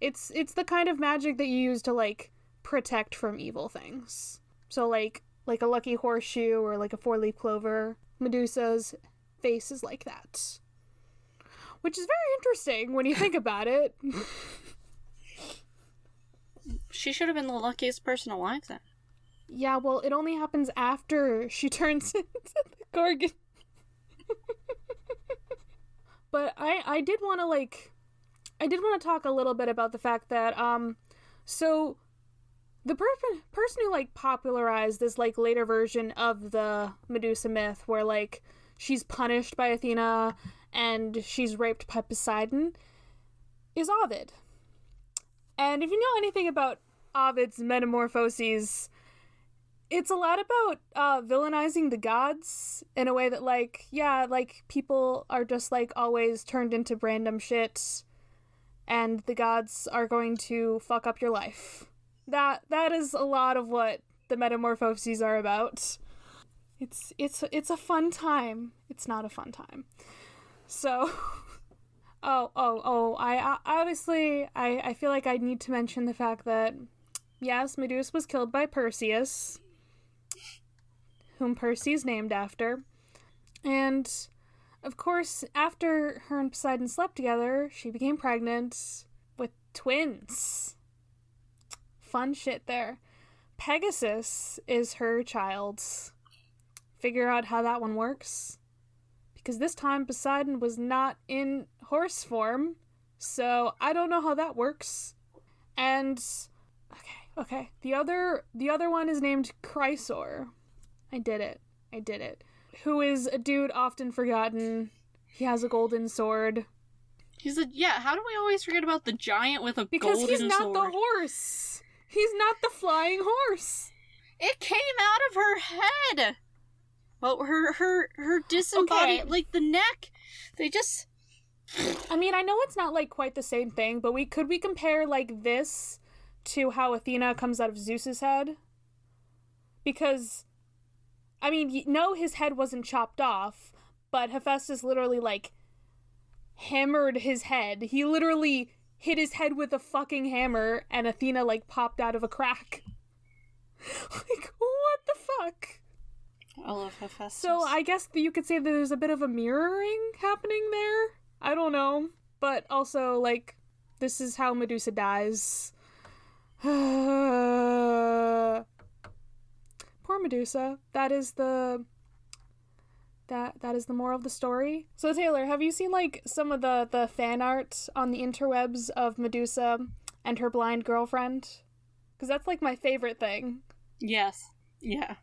It's the kind of magic that you use to like protect from evil things. So like a lucky horseshoe or like a 4-leaf clover. Medusa's face is like that. Which is very interesting when you think about it. She should have been the luckiest person alive then. Yeah, well, it only happens after she turns into the Gorgon. But I did want to talk a little bit about the fact that so the person who like popularized this like later version of the Medusa myth where like she's punished by Athena and she's raped by Poseidon is Ovid. And if you know anything about Ovid's Metamorphoses, it's a lot about villainizing the gods in a way that, like, yeah, like, people are just, like, always turned into random shit, and the gods are going to fuck up your life. That is a lot of what the Metamorphoses are about. It's a fun time. It's not a fun time. So, I obviously, I feel like I need to mention the fact that, yes, Medusa was killed by Perseus, whom Percy is named after. And, of course, after her and Poseidon slept together, she became pregnant with twins. Fun shit there. Pegasus is her child. Figure out how that one works. Because this time Poseidon was not in horse form, so I don't know how that works. And okay. The other one is named Chrysor. I did it. Who is a dude often forgotten. He has a golden sword. How do we always forget about the giant with a golden sword? Because he's not the horse. He's not the flying horse. It came out of her head. Well, her disembodied, Okay. like the neck, they just... I mean, I know it's not like quite the same thing, but could we compare like this to how Athena comes out of Zeus's head? Because, I mean, no, his head wasn't chopped off, but Hephaestus literally, like, hammered his head. He literally hit his head with a fucking hammer, and Athena, like, popped out of a crack. Like, what the fuck? I love Hephaestus. So I guess you could say that there's a bit of a mirroring happening there. I don't know. But also, like, this is how Medusa dies. Poor Medusa. That is the moral of the story. So Taylor, have you seen like some of the fan art on the interwebs of Medusa and her blind girlfriend? Because that's like my favorite thing. Yes. Yeah.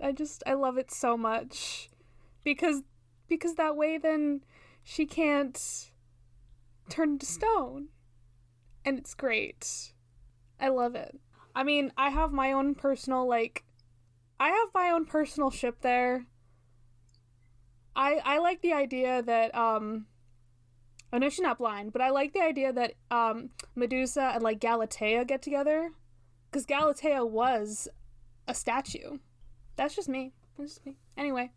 I love it so much. Because that way then she can't turn into stone. And it's great. I love it. I mean, I have my own personal ship there. I like the idea that, I know she's not blind, but I like the idea that, Medusa and, like, Galatea get together. Because Galatea was a statue. That's just me. Anyway.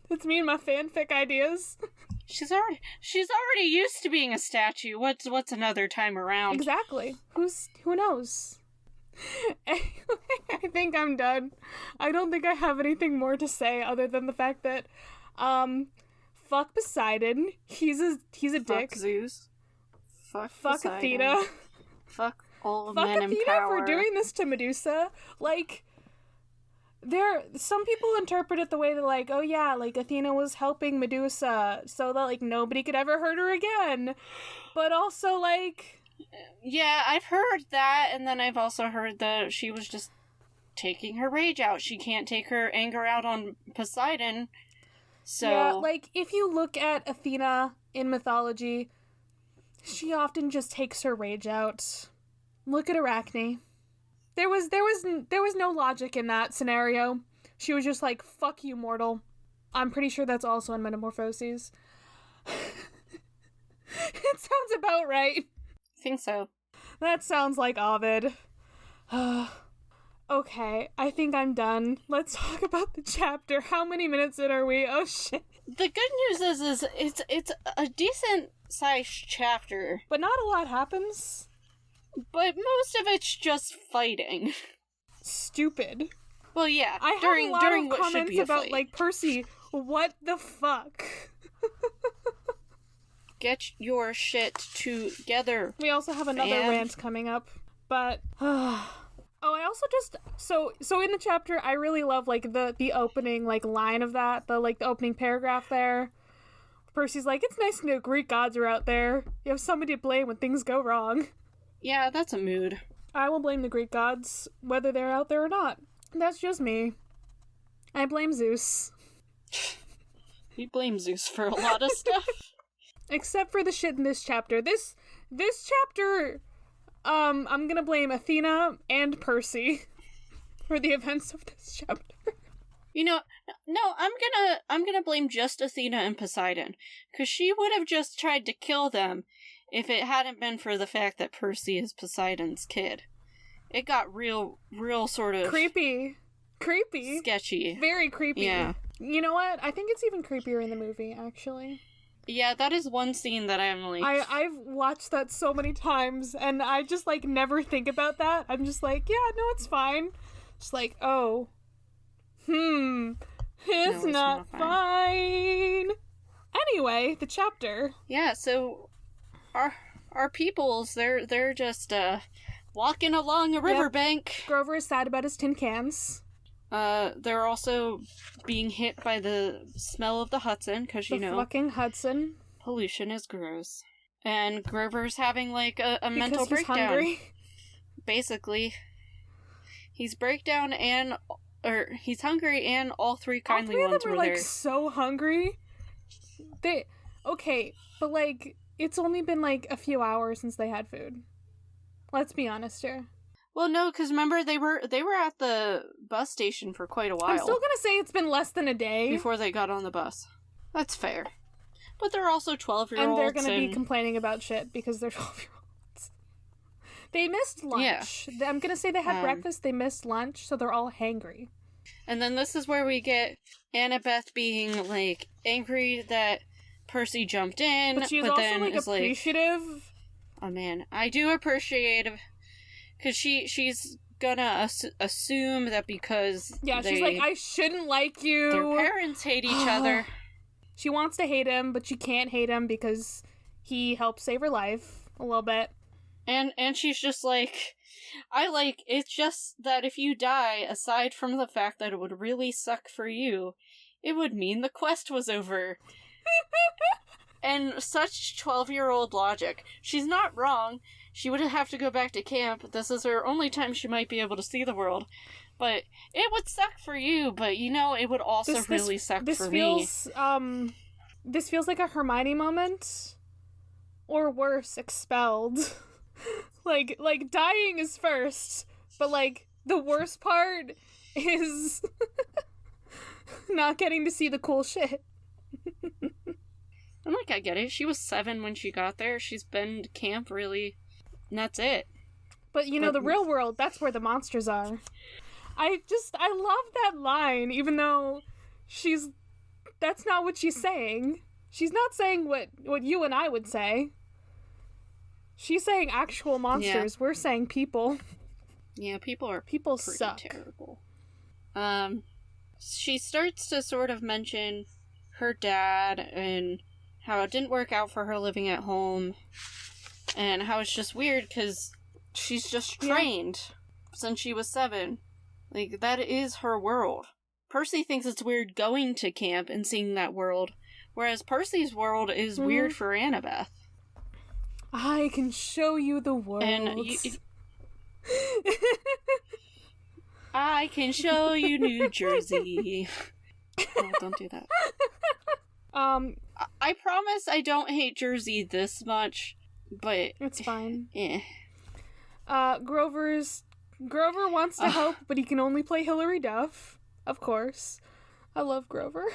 It's me and my fanfic ideas. She's already used to being a statue. What's another time around? Exactly. Who knows? Anyway, I think I'm done. I don't think I have anything more to say other than the fact that, fuck Poseidon. He's a Fuck dick. Zeus. Fuck Poseidon. Athena. Fuck all of Fuck men in Athena power. for doing this to Medusa. Like, some people interpret it the way that, like, oh yeah, like, Athena was helping Medusa so that, like, nobody could ever hurt her again. But also, like... Yeah, I've heard that, and then I've also heard that she was just taking her rage out. She can't take her anger out on Poseidon, so... Yeah, like, if you look at Athena in mythology, she often just takes her rage out. Look at Arachne. There was no logic in that scenario. She was just like, fuck you, mortal. I'm pretty sure that's also in Metamorphoses. It sounds about right. I think so. That sounds like Ovid. Okay, I think I'm done. Let's talk about the chapter. How many minutes in are we? Oh shit. The good news is it's a decent sized chapter, But not a lot happens. but most of it's just fighting. Stupid. Well, yeah, I have during a lot during of what should comments be a about, fight. like, Percy, what the fuck? Get your shit together. We also have another Fan. rant coming up, but I also just so in the chapter I really love like the opening like line of that, the opening paragraph there. Percy's like, it's nice to know Greek gods are out there. You have somebody to blame when things go wrong. Yeah, that's a mood. I will blame the Greek gods whether they're out there or not. That's just me. I blame Zeus. You blame Zeus for a lot of stuff. Except for the shit in this chapter. This chapter, I'm gonna blame Athena and Percy for the events of this chapter. You know, no, I'm gonna blame just Athena and Poseidon, because she would have just tried to kill them if it hadn't been for the fact that Percy is Poseidon's kid. It got real sort of creepy, sketchy, very creepy. Yeah. You know what? I think it's even creepier in the movie, actually. Yeah, that is one scene that I'm like... I've watched that so many times, and I just, like, never think about that. I'm just like, yeah, no, it's fine. Just like, oh. It's not fine. Anyway, the chapter. Yeah, so our peoples, they're just, walking along a riverbank. Grover is sad about his tin cans. They're also being hit by the smell of the Hudson, because, you know... fucking Hudson. Pollution is gross. And Grover's having, like, a mental breakdown. Hungry. Basically. He's he's hungry, and all three kindly ones were there. All three of them are, like, so hungry. Okay, but, like, it's only been, like, a few hours since they had food. Let's be honest here. Well, no, because remember, they were at the bus station for quite a while. I'm still gonna say it's been less than a day. Before they got on the bus. That's fair. But they're also 12-year-olds. And they're gonna be complaining about shit because they're 12-year-olds. They missed lunch. Yeah. I'm gonna say they had breakfast, they missed lunch, so they're all hangry. And then this is where we get Annabeth being, like, angry that Percy jumped in. But she's also, like, appreciative. Like, oh, man. I do appreciate... Because she's gonna assume that because she's like, I shouldn't like you. Their parents hate each other. She wants to hate him, but she can't hate him because he helped save her life a little bit. And she's just like, it's just that if you die, aside from the fact that it would really suck for you, it would mean the quest was over. And such 12-year-old logic. She's not wrong. She would have to go back to camp. This is her only time she might be able to see the world. But it would suck for you, but, you know, it would also really suck for me. This feels like a Hermione moment. Or worse, expelled. like, dying is first. But, like, the worst part is not getting to see the cool shit. I'm like, I get it. She was 7 when she got there. She's been to camp, really. And that's it. But, you know, the real world, that's where the monsters are. I love that line, even though that's not what she's saying. She's not saying what you and I would say. She's saying actual monsters. Yeah. We're saying people. Yeah, people suck. Terrible. She starts to sort of mention her dad and how it didn't work out for her living at home, and how it's just weird because she's just trained since she was 7. Like, that is her world. Percy thinks it's weird going to camp and seeing that world, whereas Percy's world is weird for Annabeth. I can show you the world. And I can show you New Jersey. Oh, don't do that. I promise I don't hate Jersey this much, but... It's fine. Eh. Grover wants to help, but he can only play Hilary Duff. Of course. I love Grover.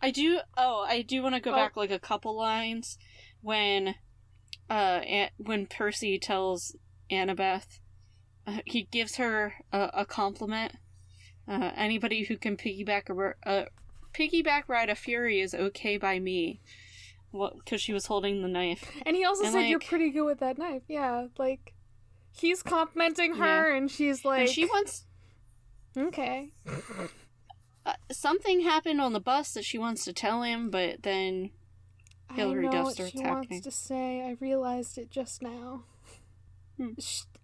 I do want to go back, like, a couple lines when Percy tells Annabeth, he gives her a compliment. Anybody who can piggyback ride a Fury is okay by me. Well, because she was holding the knife. And he also said, like, you're pretty good with that knife. Yeah, like, he's complimenting her, and she's like... And she wants... Okay. Something happened on the bus that she wants to tell him, but then Hilary Duff starts happening. I know what she wants to say. I realized it just now.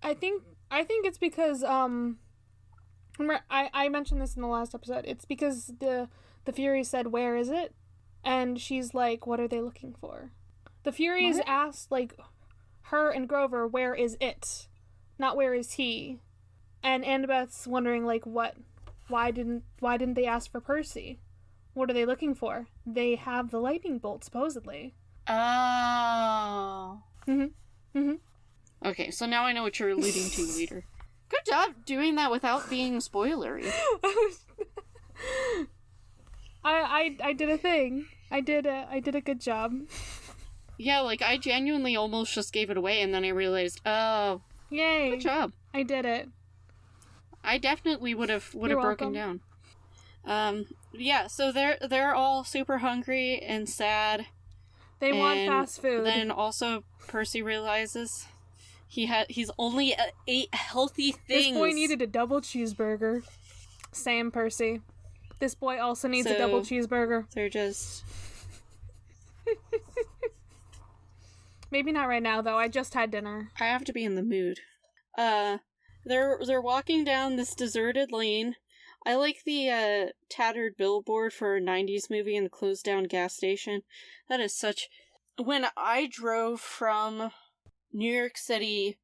I think it's because, remember, I mentioned this in the last episode. It's because the Fury said, where is it? And she's like, what are they looking for? The Furies asked, like, her and Grover, where is it? Not where is he? And Annabeth's wondering, like, what? Why didn't they ask for Percy? What are they looking for? They have the lightning bolt, supposedly. Oh. Okay, so now I know what you're alluding to, Leader. Good job doing that without being spoilery. I did a thing. I did a good job. Yeah, like, I genuinely almost just gave it away, and then I realized, oh, yay! good job. I did it. I definitely would have broken welcome. down. Yeah, so they're all super hungry and sad. They want fast food. Then also Percy realizes he's only ate healthy things. This boy needed a double cheeseburger. Same, Percy. This boy also needs a double cheeseburger. They're just... Maybe not right now, though. I just had dinner. I have to be in the mood. They're walking down this deserted lane. I like the tattered billboard for a 90s movie and the closed down gas station. That is such... When I drove from New York City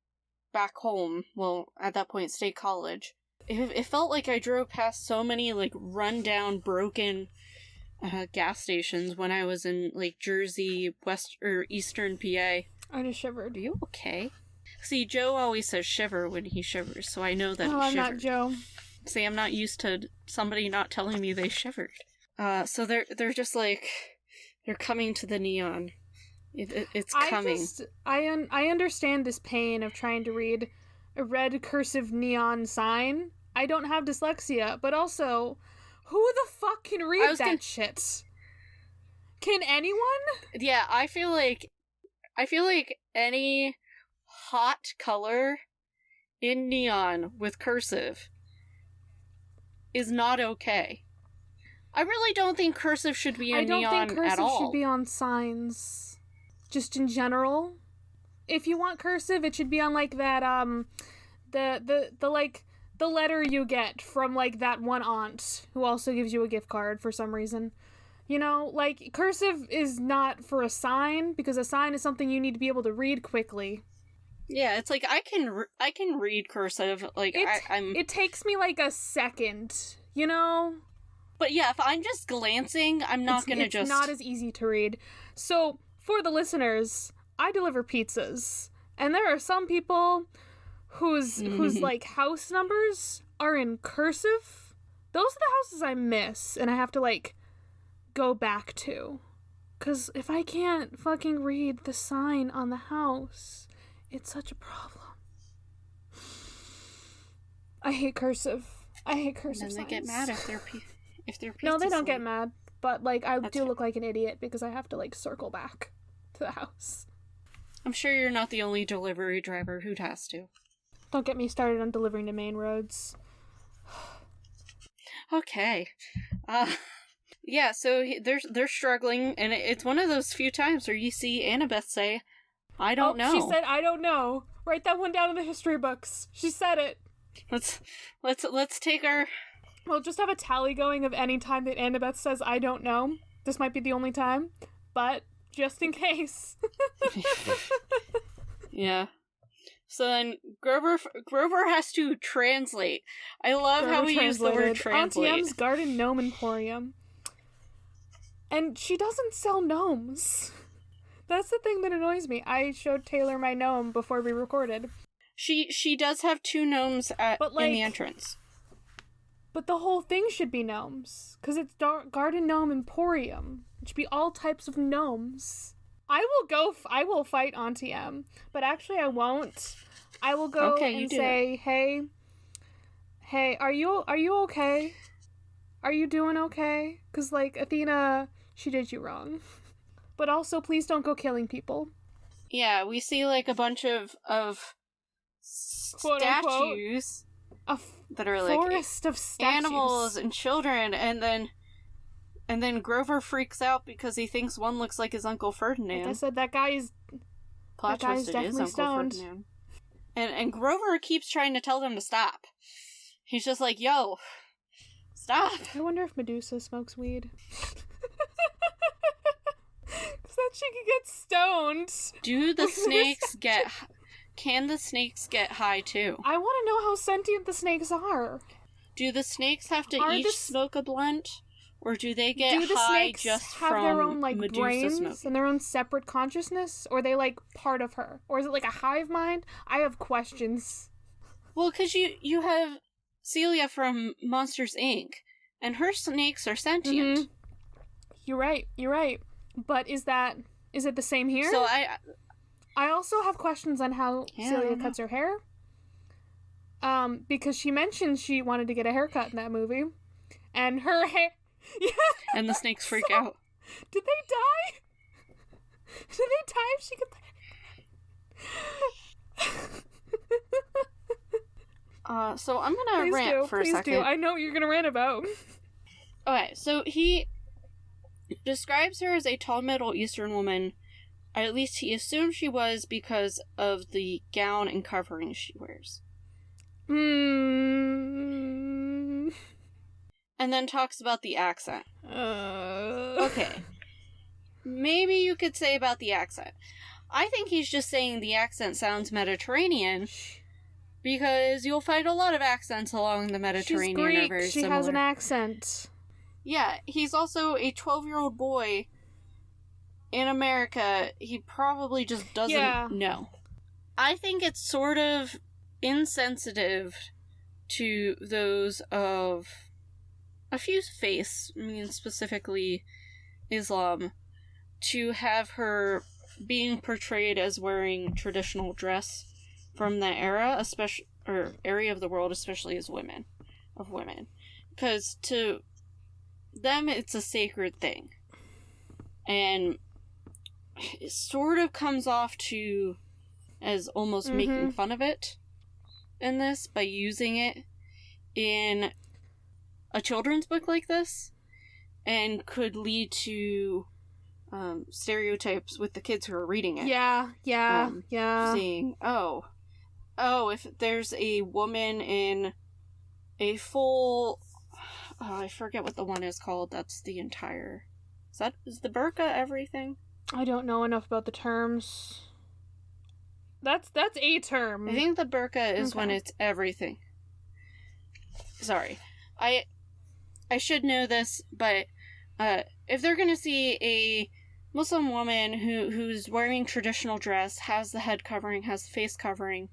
back home, well, at that point, State College, it felt like I drove past so many, like, run-down, broken gas stations when I was in, like, Jersey, West, or Eastern PA. I just shivered. Are you okay? See, Joe always says shiver when he shivers, so I know that he shivered. I'm not Joe. See, I'm not used to somebody not telling me they shivered. So they're just like, they're coming to the neon. It's coming. I understand this pain of trying to read a red cursive neon sign. I don't have dyslexia, but also, who the fuck can read that shit? Can anyone? Yeah, I feel like any hot color in neon with cursive is not okay. I really don't think cursive should be in neon at all. I don't think cursive should be on signs. Just in general. If you want cursive, it should be on, like, that, the letter you get from, like, that one aunt who also gives you a gift card for some reason. You know, like, cursive is not for a sign, because a sign is something you need to be able to read quickly. Yeah, it's like, I can read cursive, like, It takes me, like, a second, you know? But yeah, if I'm just glancing, I'm not gonna just... It's not as easy to read. So, for the listeners, I deliver pizzas, and there are some people whose like, house numbers are in cursive. Those are the houses I miss, and I have to, like, go back to. 'Cause if I can't fucking read the sign on the house, it's such a problem. I hate cursive. I hate cursive signs. And then they get mad if they're pizza. No, they don't get mad. But, like, I do look like an idiot because I have to, like, circle back to the house. I'm sure you're not the only delivery driver who has to. Don't get me started on delivering to main roads. Okay. Yeah, so they're struggling, and it's one of those few times where you see Annabeth say, I don't know. She said, I don't know. Write that one down in the history books. She said it. Let's take our... We'll just have a tally going of any time that Annabeth says, I don't know. This might be the only time, but just in case. Yeah. So then Grover has to translate. I love how we use the word translate. Auntie M's Garden Gnome Emporium. And she doesn't sell gnomes. That's the thing that annoys me. I showed Taylor my gnome before we recorded. She does have 2 gnomes in the entrance. But the whole thing should be gnomes. Because it's Garden Gnome Emporium. It should be all types of gnomes. I will fight Auntie M. But actually I won't. I will go and say, hey, are you okay? Are you doing okay? Because, like, Athena, she did you wrong. But also, please don't go killing people. Yeah, we see, like, a bunch of quote, statues that are, like, forest of statues. Animals and children, and then Grover freaks out because he thinks one looks like his Uncle Ferdinand. Like I said, that guy is definitely stoned. Ferdinand. And Grover keeps trying to tell them to stop. He's just like, yo, stop. I wonder if Medusa smokes weed. Because then she can get stoned. Can the snakes get high too? I want to know how sentient the snakes are. Do the snakes have to each smoke a blunt? Or do they get do the high snakes just have from their own like Medusa brains smoking? and their own separate consciousness, or are they like part of her, or is it like a hive mind? I have questions. Well, because you have Celia from Monsters, Inc., and her snakes are sentient. Mm-hmm. You're right. But is it the same here? So I also have questions on how Celia cuts her hair. Because she mentioned she wanted to get a haircut in that movie, and her hair. Yeah. And the snakes freak out. Did they die? Did they die if she could? So I'm gonna rant for a second. Please do. I know what you're gonna rant about. Okay, so he describes her as a tall Middle Eastern woman. Or at least he assumes she was because of the gown and covering she wears. And then talks about the accent. Okay. Maybe you could say about the accent. I think he's just saying the accent sounds Mediterranean, because you'll find a lot of accents along the Mediterranean She's Greek. are very She similar. has an accent. Yeah, he's also a 12-year-old boy in America. He probably just doesn't know. I think it's sort of insensitive to those of a few faiths, I mean specifically Islam, to have her being portrayed as wearing traditional dress from that era, especially, or area of the world, especially as women, because to them it's a sacred thing, and it sort of comes off to as almost making fun of it in this by using it in a children's book like this, and could lead to stereotypes with the kids who are reading it. Yeah. Seeing, if there's a woman in a full, I forget what the one is called. That's the entire. Is the burqa everything? I don't know enough about the terms. That's a term. I think the burqa is when it's everything. Sorry. I should know this, but if they're gonna see a Muslim woman who's wearing traditional dress, has the head covering, has the face covering,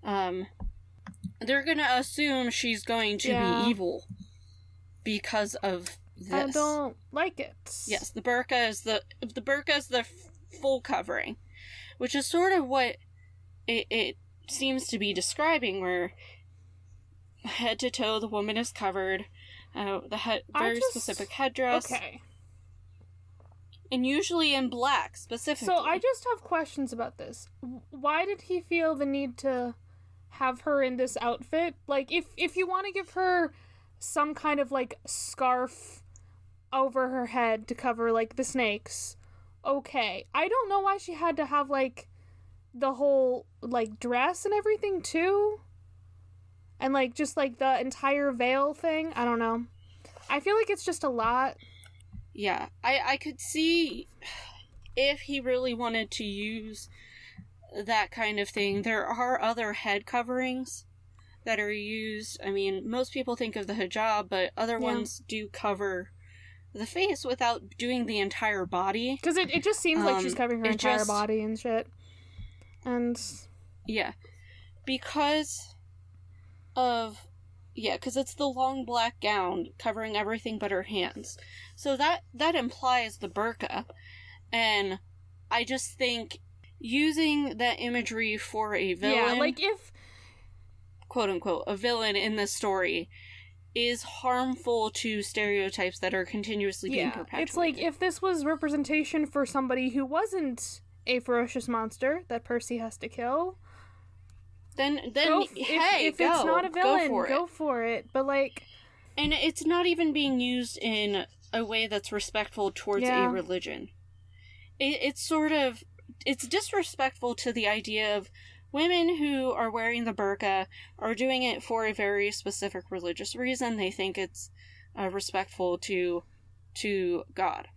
they're gonna assume she's going to be evil because of this. I don't like it. Yes, the burqa is the full covering, which is sort of what it seems to be describing, where head to toe the woman is covered, very specific headdress. Okay. And usually in black, specifically. So I just have questions about this. Why did he feel the need to have her in this outfit? Like, if you want to give her some kind of, like, scarf over her head to cover, like, the snakes, okay. I don't know why she had to have, like, the whole, like, dress and everything, too. And, like, just, like, the entire veil thing. I don't know. I feel like it's just a lot. Yeah, I could see if he really wanted to use that kind of thing. There are other head coverings that are used. I mean, most people think of the hijab, but other ones do cover the face without doing the entire body. Because it just seems like she's covering her entire body and shit. And... yeah. Because it's the long black gown covering everything but her hands. So that implies the burqa. And I just think using that imagery for a villain... yeah, like if... quote-unquote, a villain in this story is harmful to stereotypes that are continuously being perpetuated. It's like if this was representation for somebody who wasn't a ferocious monster that Percy has to kill... Then if it's not a villain, go for it. But like, and it's not even being used in a way that's respectful towards a religion. It's disrespectful to the idea of women who are wearing the burqa are doing it for a very specific religious reason. They think it's respectful to God.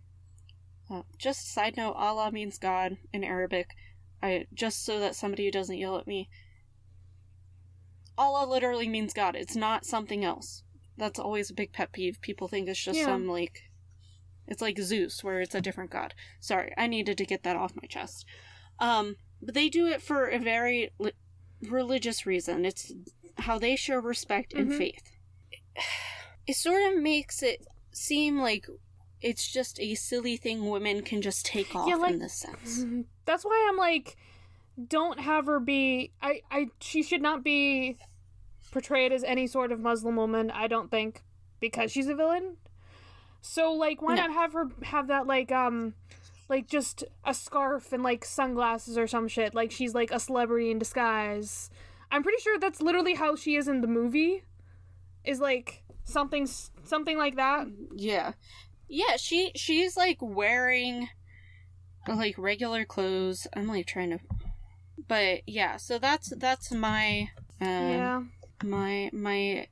Just a side note, Allah means God in Arabic. Just so that somebody doesn't yell at me. Allah literally means God. It's not something else. That's always a big pet peeve. People think it's just some, like, It's like Zeus, where it's a different god. Sorry, I needed to get that off my chest. But they do it for a very religious reason. It's how they show respect and faith. It sort of makes it seem like it's just a silly thing women can just take off in this sense. That's why I'm like, don't have her be... she should not be portrayed as any sort of Muslim woman, I don't think, because she's a villain. So, like, why not have her have that, like, just a scarf and, like, sunglasses or some shit, like she's, like, a celebrity in disguise. I'm pretty sure that's literally how she is in the movie, is, like, something like that. Yeah. Yeah, she's, like, wearing, like, regular clothes. I'm, like, trying to... But, yeah, so that's my, my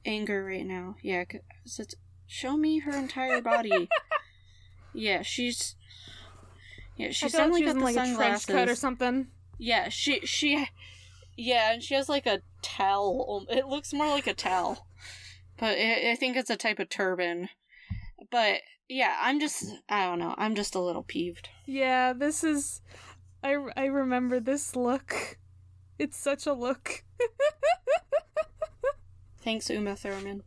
anger right now. Yeah, so show me her entire body. she's definitely got the like sunglasses. A trench coat or something. Yeah, and she has, like, a towel. It looks more like a towel. But I think it's a type of turban. But, yeah, I don't know. I'm just a little peeved. Yeah, this is... I remember this look. It's such a look. Thanks, Uma Thurman.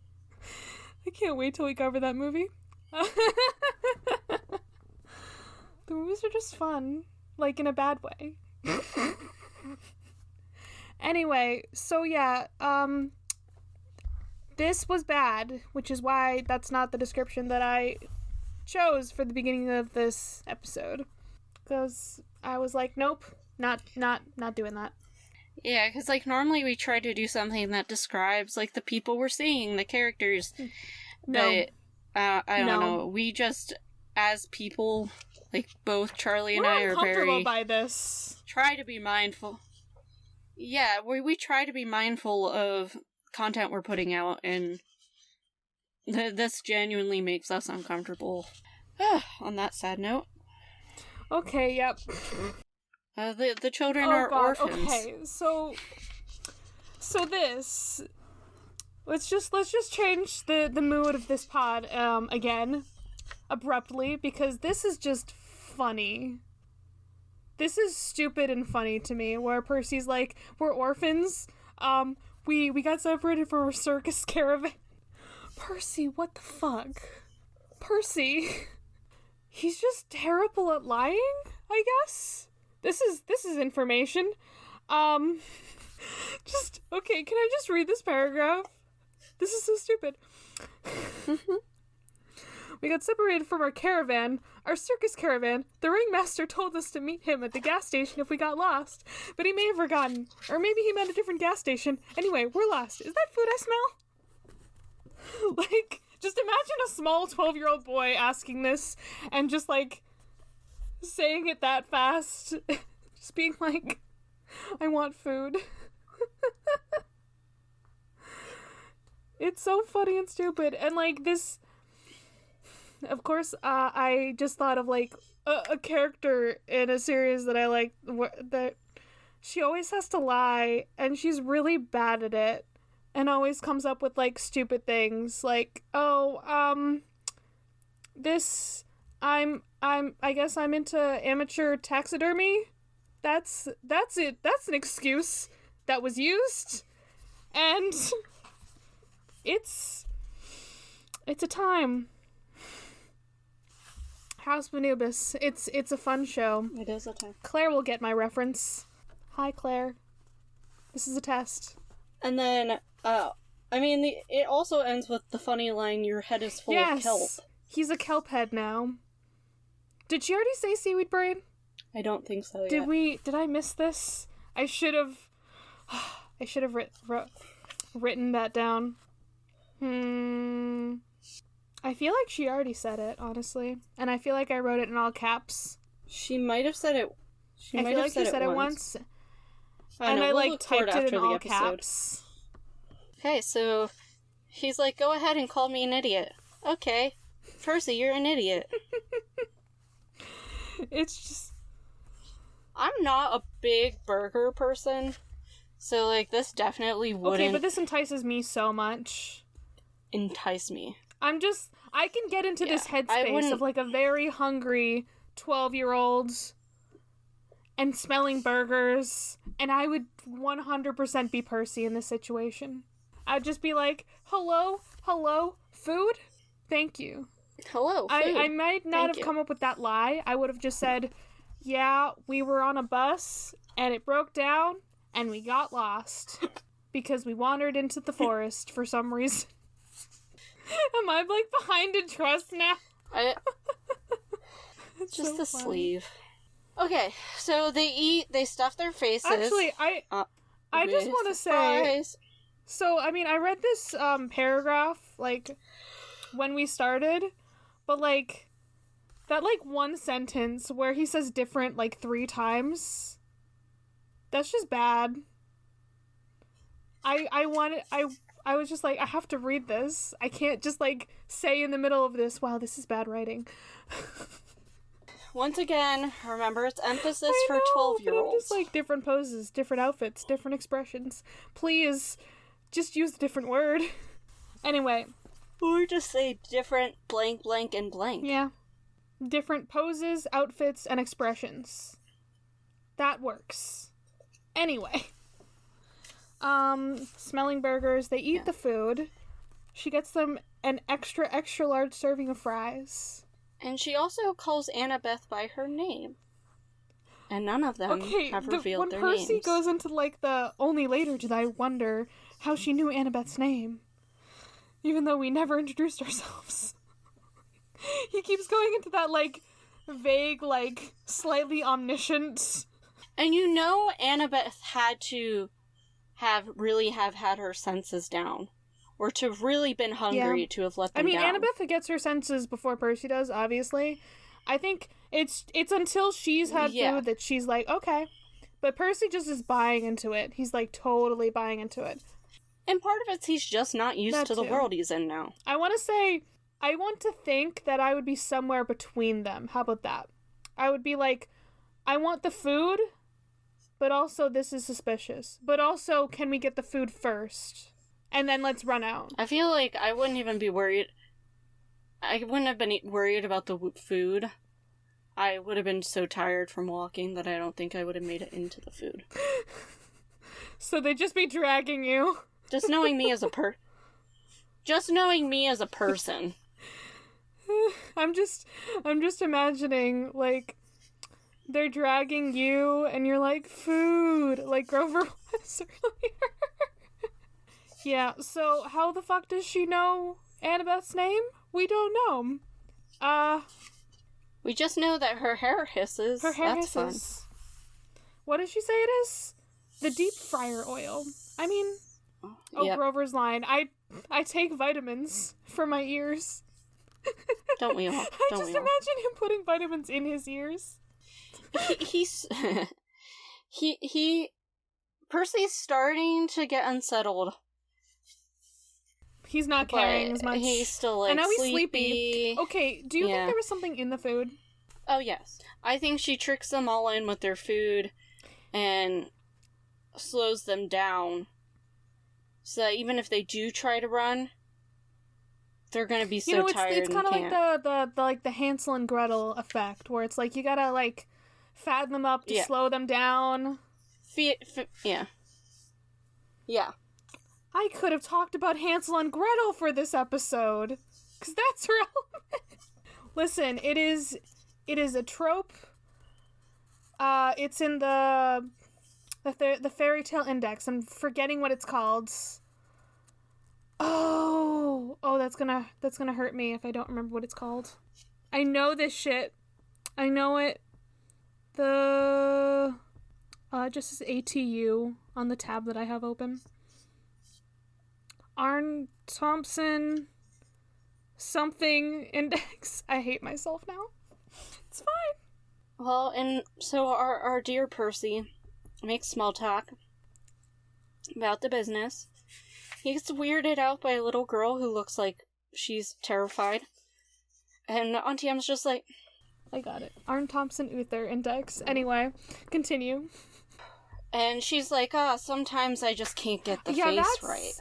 I can't wait till we cover that movie. The movies are just fun. Like, in a bad way. Anyway, so yeah, this was bad, which is why that's not the description that I chose for the beginning of this episode. Because I was like, nope, not doing that. Yeah, because, like, normally we try to do something that describes, like, the people we're seeing, the characters. No. But, I don't know. We just, as people, like, both Charlie and I are uncomfortable by this. Try to be mindful. Yeah, we try to be mindful of content we're putting out, and this genuinely makes us uncomfortable. On that sad note. Okay, yep. The children are orphans. Okay, so this... Let's just change the mood of this pod, again, abruptly, because this is just funny. This is stupid and funny to me, where Percy's like, we're orphans, we got separated from a circus caravan. Percy, what the fuck? Percy... He's just terrible at lying, I guess? This is information. Okay, can I just read this paragraph? This is so stupid. We got separated from our caravan, our circus caravan. The ringmaster told us to meet him at the gas station if we got lost, but he may have forgotten. Or maybe he meant a different gas station. Anyway, we're lost. Is that food I smell? Like... Just imagine a small 12-year-old boy asking this and just, like, saying it that fast. Just being like, I want food. It's so funny and stupid. And, like, this... Of course, I just thought of, like, a character in a series that I like, that she always has to lie, and she's really bad at it. And always comes up with, like, stupid things, like, I guess I'm into amateur taxidermy. That's it. That's an excuse that was used. And it's a time. House of Anubis. It's a fun show. It is a time. Claire will get my reference. Hi, Claire. This is a test. And then, it also ends with the funny line, your head is full of kelp. He's a kelp head now. Did she already say seaweed brain? I don't think so yet. Did I miss this? I should have written that down. I feel like she already said it, honestly. And I feel like I wrote it in all caps. She might have said it. I feel like she said it once. And I like typed it in all caps. Okay, so he's like, go ahead and call me an idiot. Okay. Percy, you're an idiot. It's just... I'm not a big burger person, so, like, this definitely wouldn't... Okay, but this entices me so much. Entice me. I'm just I can get into this headspace wouldn't... of, like, a very hungry 12-year-old and smelling burgers, and I would 100% be Percy in this situation. I'd just be like, hello, food? Thank you. Hello, food. I might not have come up with that lie. I would have just said, yeah, we were on a bus, and it broke down, and we got lost. Because we wandered into the forest for some reason. Am I, like, behind in trust now? It's just so the funny. sleeve. Okay, so they stuff their faces. Actually, I just want to say... So, I mean, I read this paragraph, like, when we started, but, like, that, like, one sentence where he says different, like, 3 times, that's just bad. I was just like, I have to read this. I can't just, like, say in the middle of this, wow, this is bad writing. Once again, remember, it's emphasis for 12-year-olds. But I'm just like, different poses, different outfits, different expressions. Please, just use a different word. Anyway. Or just say different blank, blank, and blank. Yeah. Different poses, outfits, and expressions. That works. Anyway. Smelling burgers. They eat the food. She gets them an extra large serving of fries. And she also calls Annabeth by her name. And none of them have revealed their names. When Percy goes into, like, the only later did I wonder how she knew Annabeth's name. Even though we never introduced ourselves. He keeps going into that, like, vague, like, slightly omniscient. And you know Annabeth had to have had her senses down. Or to have really been hungry to have let them down. Annabeth gets her senses before Percy does, obviously. I think it's until she's had food that she's like, okay. But Percy just is buying into it. He's, like, totally buying into it. And part of it's he's just not used to the world he's in now. I want to think that I would be somewhere between them. How about that? I would be like, I want the food, but also this is suspicious. But also, can we get the food first? And then let's run out. I feel like I wouldn't even be worried. I wouldn't have been worried about the food. I would have been so tired from walking that I don't think I would have made it into the food. So they'd just be dragging you. Just knowing me as a person. I'm just imagining, like, they're dragging you and you're like, food, like Grover was earlier. Yeah, so how the fuck does she know Annabeth's name? We don't know. We just know that her hair hisses. Her hair That's hisses. Fun. What does she say it is? The deep fryer oil. I mean, Grover's line. I take vitamins for my ears. Don't we all? I just imagine him putting vitamins in his ears. Percy's starting to get unsettled. He's not carrying as much. He's still, like, and now he's sleepy. Okay, do you think there was something in the food? Oh, yes. I think she tricks them all in with their food and slows them down. So that even if they do try to run, they're going to be so tired it's kind of like the Hansel and Gretel effect, where it's like you gotta, like, fatten them up to slow them down. Yeah. I could have talked about Hansel and Gretel for this episode, because that's relevant. Listen, it is a trope. It's in the fairy tale index. I'm forgetting what it's called. Oh, that's gonna hurt me if I don't remember what it's called. I know this shit. I know it. It just says ATU on the tab that I have open. Aarne Thompson something index. I hate myself now. It's fine. Well, and so our dear Percy makes small talk about the business. He gets weirded out by a little girl who looks like she's terrified. And Auntie Em's just like, I got it. Aarne Thompson Uther index. Anyway, continue. And she's like, sometimes I just can't get the face right.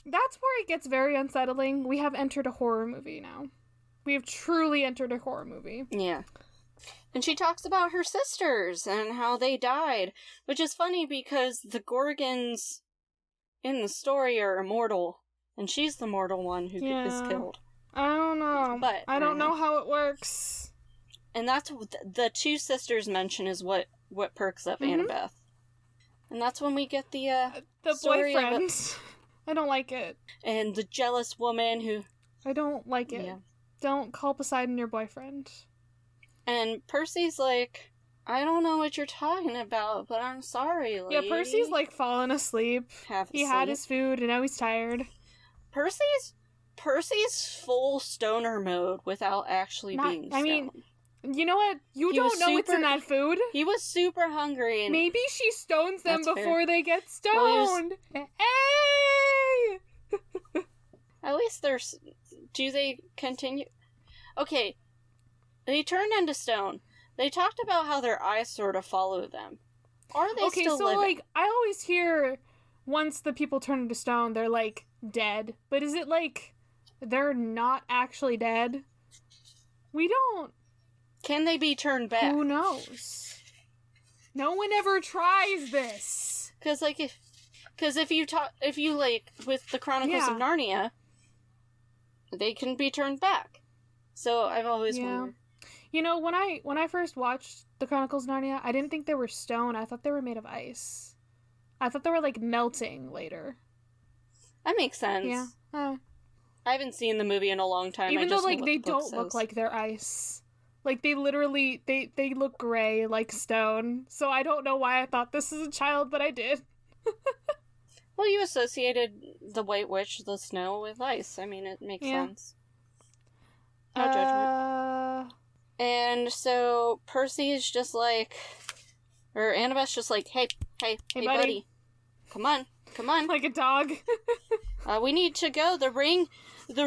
That's where it gets very unsettling. We have entered a horror movie now. We have truly entered a horror movie. Yeah. And she talks about her sisters and how they died, which is funny because the Gorgons in the story are immortal, and she's the mortal one who is killed. I don't know. But I don't know how it works. And that's what the two sisters mention is what perks up Annabeth. And that's when we get the story boyfriend. I don't like it. And the jealous woman who... I don't like it. Yeah. Don't call Poseidon your boyfriend. And Percy's like, I don't know what you're talking about, but I'm sorry, lady. Yeah, Percy's like falling asleep. He had his food and now he's tired. Percy's full stoner mode without actually being stoned. I mean, you know what? You don't know what's in that food. He was super hungry. And maybe she stones them before they get stoned. Well, Hey! At least there's... Do they continue? Okay. They turned into stone. They talked about how their eyes sort of follow them. Are they still living? Like, I always hear once the people turn into stone, they're, like, dead. But is it, like, they're not actually dead? We don't... Can they be turned back? Who knows? No one ever tries this. Because if you like with the Chronicles of Narnia, they can be turned back. So I've always wondered. You know, when I first watched the Chronicles of Narnia, I didn't think they were stone. I thought they were made of ice. I thought they were like melting later. That makes sense. Yeah. I haven't seen the movie in a long time. Even though like they don't look like they're ice. Like they literally they look gray like stone. So I don't know why I thought this as a child, but I did. Well, you associated the White Witch, the snow, with ice. I mean, it makes sense. No judgment. And so Percy is just like, or Annabeth's just like, hey, buddy. Come on. Like a dog. We need to go. The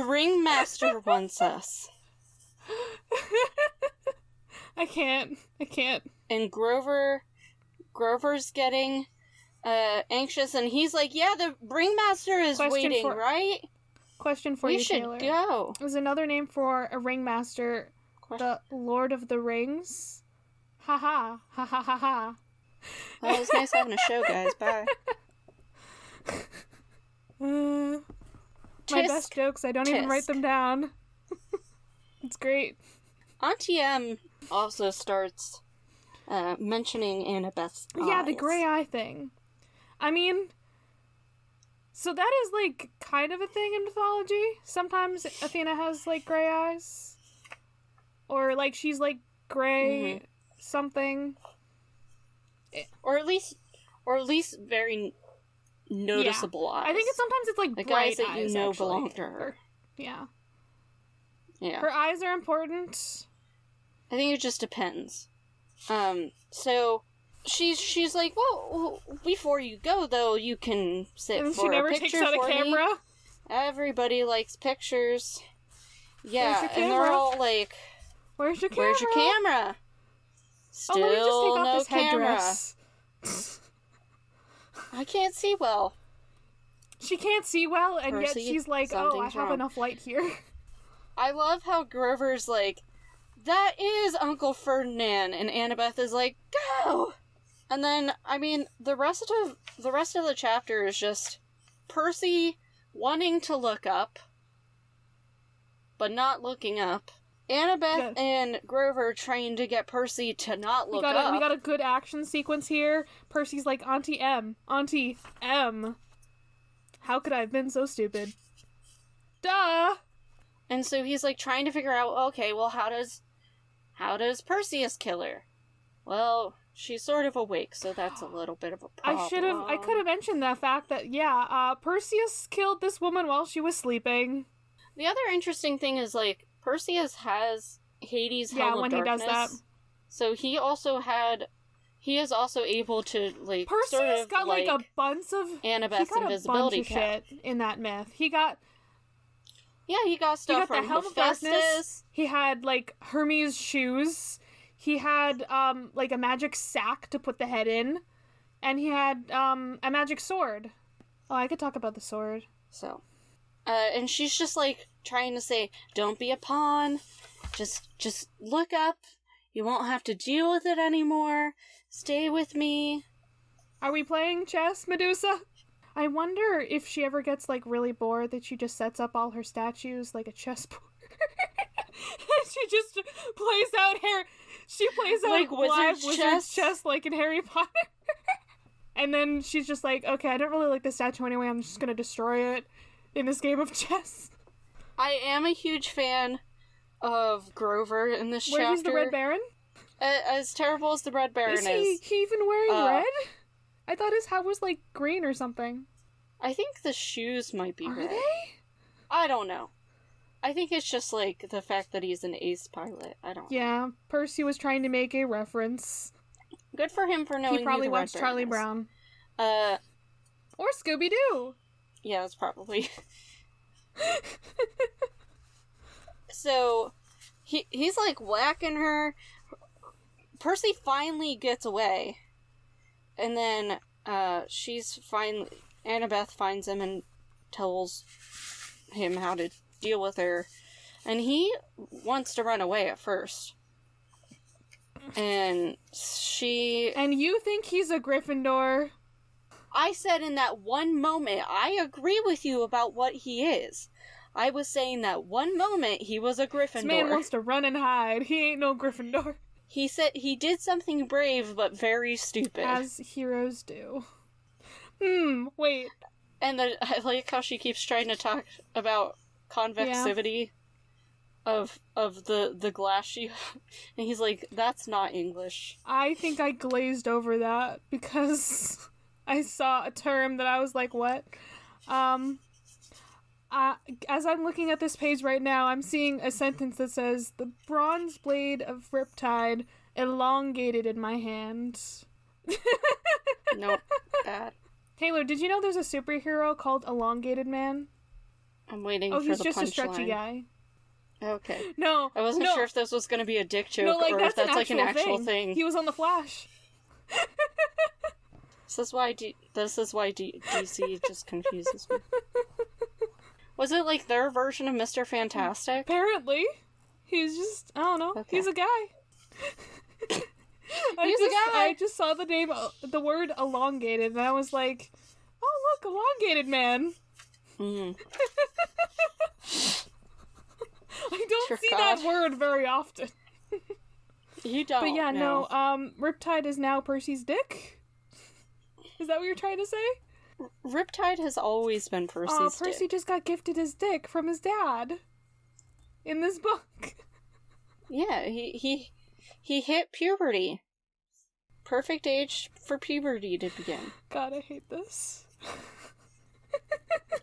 ringmaster wants us. I can't. And Grover's getting anxious, and he's like, yeah, the ringmaster is waiting, right? Question for you, Taylor. We should go. Is another name for a ringmaster the Lord of the Rings? Ha ha. Ha ha ha ha. Well, it was nice having a show, guys. Bye. My best jokes, I don't even write them down. It's great. Auntie M also starts mentioning Annabeth's eyes. Yeah, the gray eye thing. I mean, so that is, like, kind of a thing in mythology. Sometimes Athena has, like, gray eyes. Or, like, she's, like, gray something. Or at least very noticeable eyes. I think sometimes it's, like, bright eyes that you know actually. belong to her. Yeah. Her eyes are important. I think it just depends. So she's like, well, before you go though, you can sit and for she never a picture takes out for a camera. Me. Everybody likes pictures. Yeah, and they're all like, Where's your camera? Where's your camera? Still let me just take off no this camera. Headdress. I can't see well. She can't see well, and Percy, yet she's like, I have wrong. enough light here. I love how Grover's like, that is Uncle Ferdinand, and Annabeth is like, go! And then, I mean, the rest of the chapter is just Percy wanting to look up, but not looking up. Annabeth and Grover trying to get Percy to not look up. We got a good action sequence here. Percy's like, Auntie M. How could I have been so stupid? Duh! And so he's like trying to figure out, okay, well, how does Perseus kill her? Well, she's sort of awake, so that's a little bit of a problem. I could have mentioned the fact that, Perseus killed this woman while she was sleeping. The other interesting thing is, like, Perseus has Hades' Helm of when Darkness. He does that. So he is also able to, like, Perseus sort of, got, like, a bunch of... Annabeth's invisibility shit in that myth. He got stuff from the Helm of Darkness. He had, like, Hermes' shoes. He had, like, a magic sack to put the head in. And he had, a magic sword. Oh, I could talk about the sword. So, And she's just, like, trying to say, don't be a pawn. Just look up. You won't have to deal with it anymore. Stay with me. Are we playing chess, Medusa? I wonder if she ever gets, like, really bored that she just sets up all her statues like a chessboard. And she just plays out like wizard's chess like in Harry Potter. And then she's just like, okay, I don't really like the statue anyway, I'm just gonna destroy it in this game of chess. I am a huge fan of Grover in this chapter. Where he's the Red Baron? As terrible as the Red Baron is. He even wearing red? I thought his hat was, like, green or something. I think the shoes might be red. Are they? I don't know. I think it's just, like, the fact that he's an ace pilot. I don't know. Yeah, Percy was trying to make a reference. Good for him for knowing He probably who the Red watched Baron Charlie is. Brown. Or Scooby-Doo! Yeah, that's probably... So, he's, like, whacking her. Percy finally gets away. And then, Annabeth finds him and tells him how to deal with her. And he wants to run away at first. And And you think he's a Gryffindor? I said in that one moment, I agree with you about what he is. I was saying that one moment he was a Gryffindor. This man wants to run and hide. He ain't no Gryffindor. He said he did something brave but very stupid. As heroes do. Wait. And I like how she keeps trying to talk about convexivity of the glass she... And he's like, that's not English. I think I glazed over that because I saw a term that I was like, what? As I'm looking at this page right now, I'm seeing a sentence that says, the bronze blade of Riptide elongated in my hand. Nope. Bad. Taylor, did you know there's a superhero called Elongated Man? I'm waiting for the punchline. Oh, he's just a stretchy guy. Okay. No. I wasn't sure if this was going to be a dick joke or if that's that's like an actual thing. He was on The Flash. This is why DC just confuses me. Was it like their version of Mr. Fantastic? Apparently. He's just, I don't know. Okay. He's a guy. I just saw the name, the word elongated, and I was like, oh, look, elongated man. Mm. I don't see that word very often. You don't. But yeah, no, Riptide is now Percy's dick? Is that what you're trying to say? Riptide has always been Percy's dick. Percy just got gifted his dick from his dad. In this book. Yeah, he hit puberty. Perfect age for puberty to begin. God, I hate this.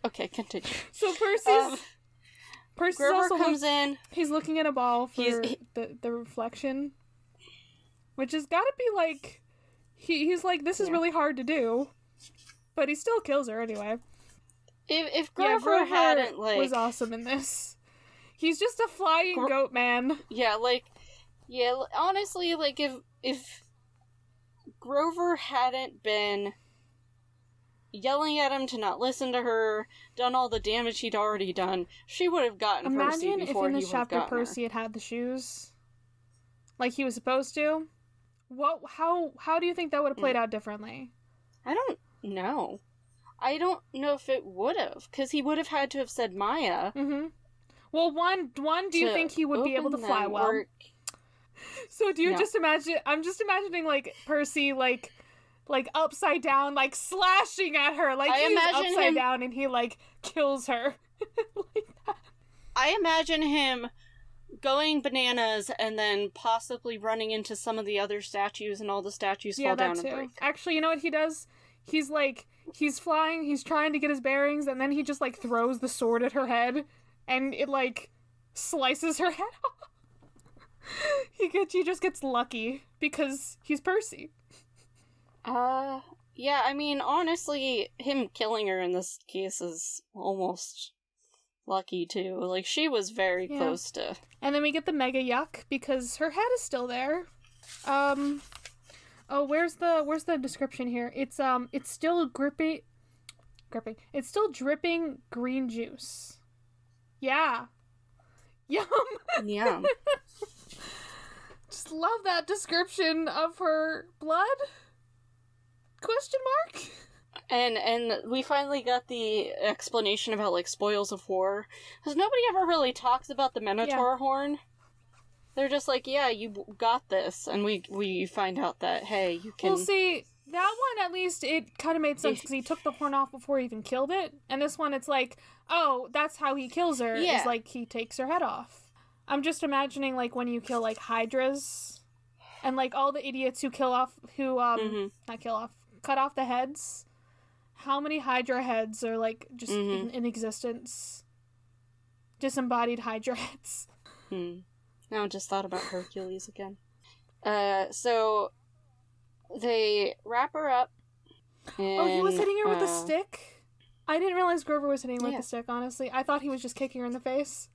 Okay, continue. So Percy's Grover also comes in. He's looking at a ball for the reflection, which has got to be like he's like, this is really hard to do, but he still kills her anyway. If Grover hadn't was awesome in this. He's just a flying goat man. Yeah, honestly, like if Grover hadn't been yelling at him to not listen to her, done all the damage he'd already done, she would have gotten Percy before he would have gotten her. Imagine if in this chapter Percy had the shoes like he was supposed to. How do you think that would have played out differently? I don't know. I don't know if it would have, because he would have had to have said Maya. Mm-hmm. Well, one, do you think he would be able to fly well? So do you just imagine, I'm just imagining, like, Percy, like upside down, like, slashing at her, like, he's upside down and he, like, kills her. Like that. I imagine him going bananas and then possibly running into some of the other statues and all the statues fall down and break. Actually, you know what he does? He's, like, he's flying, he's trying to get his bearings, and then he just, like, throws the sword at her head, and it, like, slices her head off. He just gets lucky because he's Percy. Yeah, I mean, honestly, him killing her in this case is almost lucky, too. Like, she was very close to... And then we get the mega yuck, because her head is still there. Oh, where's the description here? It's still gripping... It's still dripping green juice. Yeah. Yum. Yum. Just love that description of her blood? Question mark? And we finally got the explanation about, like, spoils of war. Because nobody ever really talks about the Minotaur horn. They're just like, yeah, you got this. And we find out that, hey, you can... Well, see, that one, at least, it kind of made sense, because he took the horn off before he even killed it. And this one, it's like, oh, that's how he kills her, is, like, he takes her head off. I'm just imagining, like, when you kill, like, hydras, and, like, all the idiots who cut off the heads. How many hydra heads are, like, just in existence? Disembodied hydra heads. Now I just thought about Hercules again. So they wrap her up. And, he was hitting her with a stick? I didn't realize Grover was hitting her with a stick, honestly. I thought he was just kicking her in the face.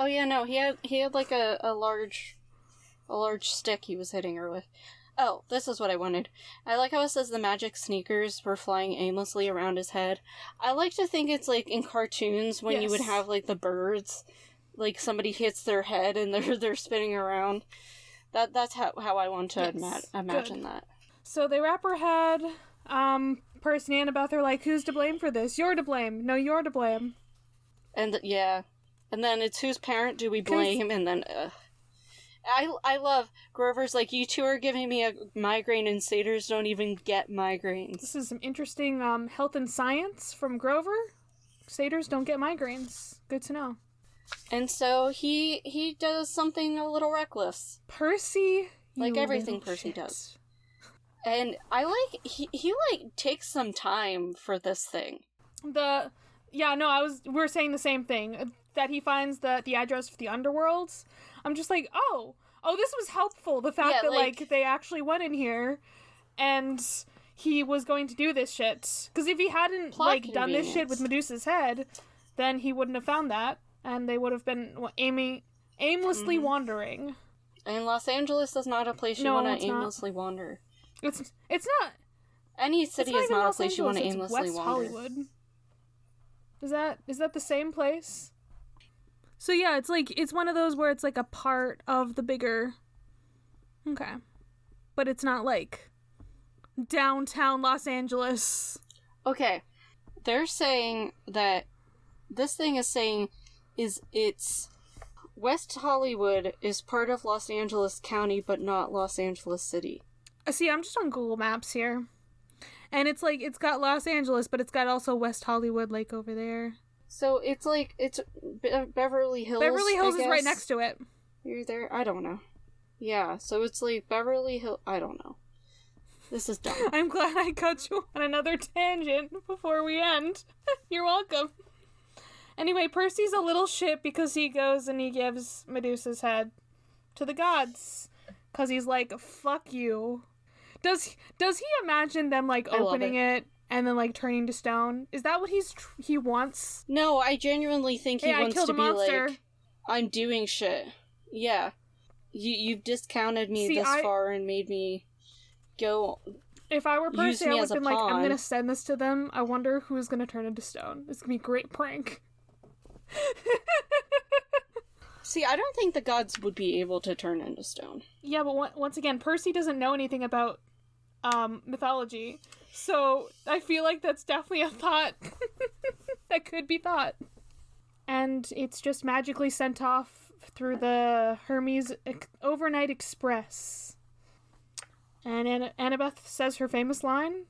Oh yeah, no, he had like a large stick he was hitting her with. Oh, this is what I wanted. I like how it says the magic sneakers were flying aimlessly around his head. I like to think it's like in cartoons when you would have like the birds, like somebody hits their head and they're spinning around. That's how I want to imagine that. So they wrap her head. Percy and Annabeth are like, who's to blame for this? You're to blame. No, you're to blame. And and then it's whose parent do we blame? And then I love Grover's like, you two are giving me a migraine and satyrs don't even get migraines. This is some interesting health and science from Grover. Satyrs don't get migraines. Good to know. And so he does something a little reckless. Percy, like everything Percy does. And I like he like takes some time for this thing. We're saying the same thing. That he finds the address for the underworld. I'm just like, oh, this was helpful. The fact that like they actually went in here, and he was going to do this shit. Because if he hadn't done this shit with Medusa's head, then he wouldn't have found that, and they would have been aimlessly wandering. And Los Angeles is not a place you want to aimlessly wander. It's not. Any city is not a place you want to aimlessly West wander. Hollywood. Is that the same place? So yeah, it's one of those where it's like a part of the bigger. Okay. But it's not like downtown Los Angeles. Okay. They're saying that this thing is saying it's West Hollywood is part of Los Angeles County but not Los Angeles City. See, I'm just on Google Maps here. And it's like it's got Los Angeles, but it's got also West Hollywood like over there. So it's like, it's Beverly Hills. Beverly Hills is right next to it. You're there? I don't know. Yeah, so it's like Beverly Hills. I don't know. This is dumb. I'm glad I cut you on another tangent before we end. You're welcome. Anyway, Percy's a little shit because he goes and he gives Medusa's head to the gods. Because he's like, fuck you. Does he imagine them like opening it? And then, like, turning to stone? Is that what he wants? No, I genuinely think he wants to be like, I'm doing shit. Yeah. You've discounted me this far and made me go. If I were Percy, I would have been like, I'm gonna send this to them. I wonder who's gonna turn into stone. It's gonna be a great prank. See, I don't think the gods would be able to turn into stone. Yeah, but once again, Percy doesn't know anything about mythology. So, I feel like that's definitely a thought that could be thought. And it's just magically sent off through the Hermes Overnight Express. And Annabeth says her famous line,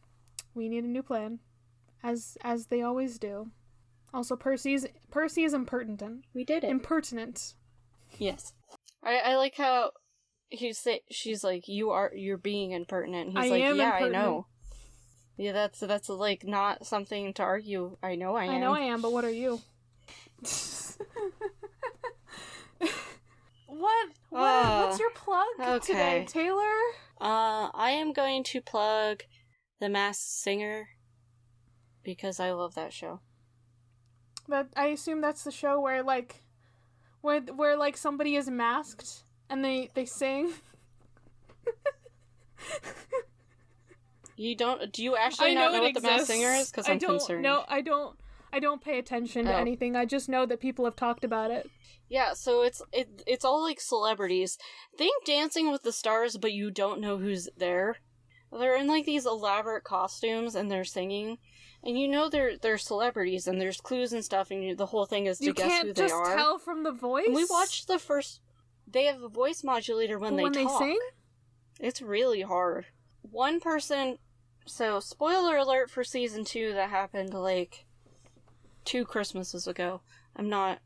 we need a new plan. As they always do. Also, Percy is impertinent. We did it. Impertinent. Yes. I like how she's like, you're being impertinent. And he's like, yeah, impertinent. I know. Yeah, that's like not something to argue. I know I am. I know I am, but what are you? What's your plug today, Taylor? I am going to plug The Masked Singer because I love that show. But I assume that's the show where somebody is masked and they sing. Do you actually not know what The Masked Singer is? Because I'm concerned. No, I don't. I don't pay attention to anything. I just know that people have talked about it. Yeah, so it's all like celebrities. Think Dancing with the Stars, but you don't know who's there. They're in like these elaborate costumes and they're singing, and you know they're celebrities and there's clues and stuff, and the whole thing is to guess who they are. You can't just tell from the voice. And we watched the first. They have a voice modulator when they talk. Sing. It's really hard. One person. So spoiler alert for season 2 that happened like 2 Christmases ago. I'm not.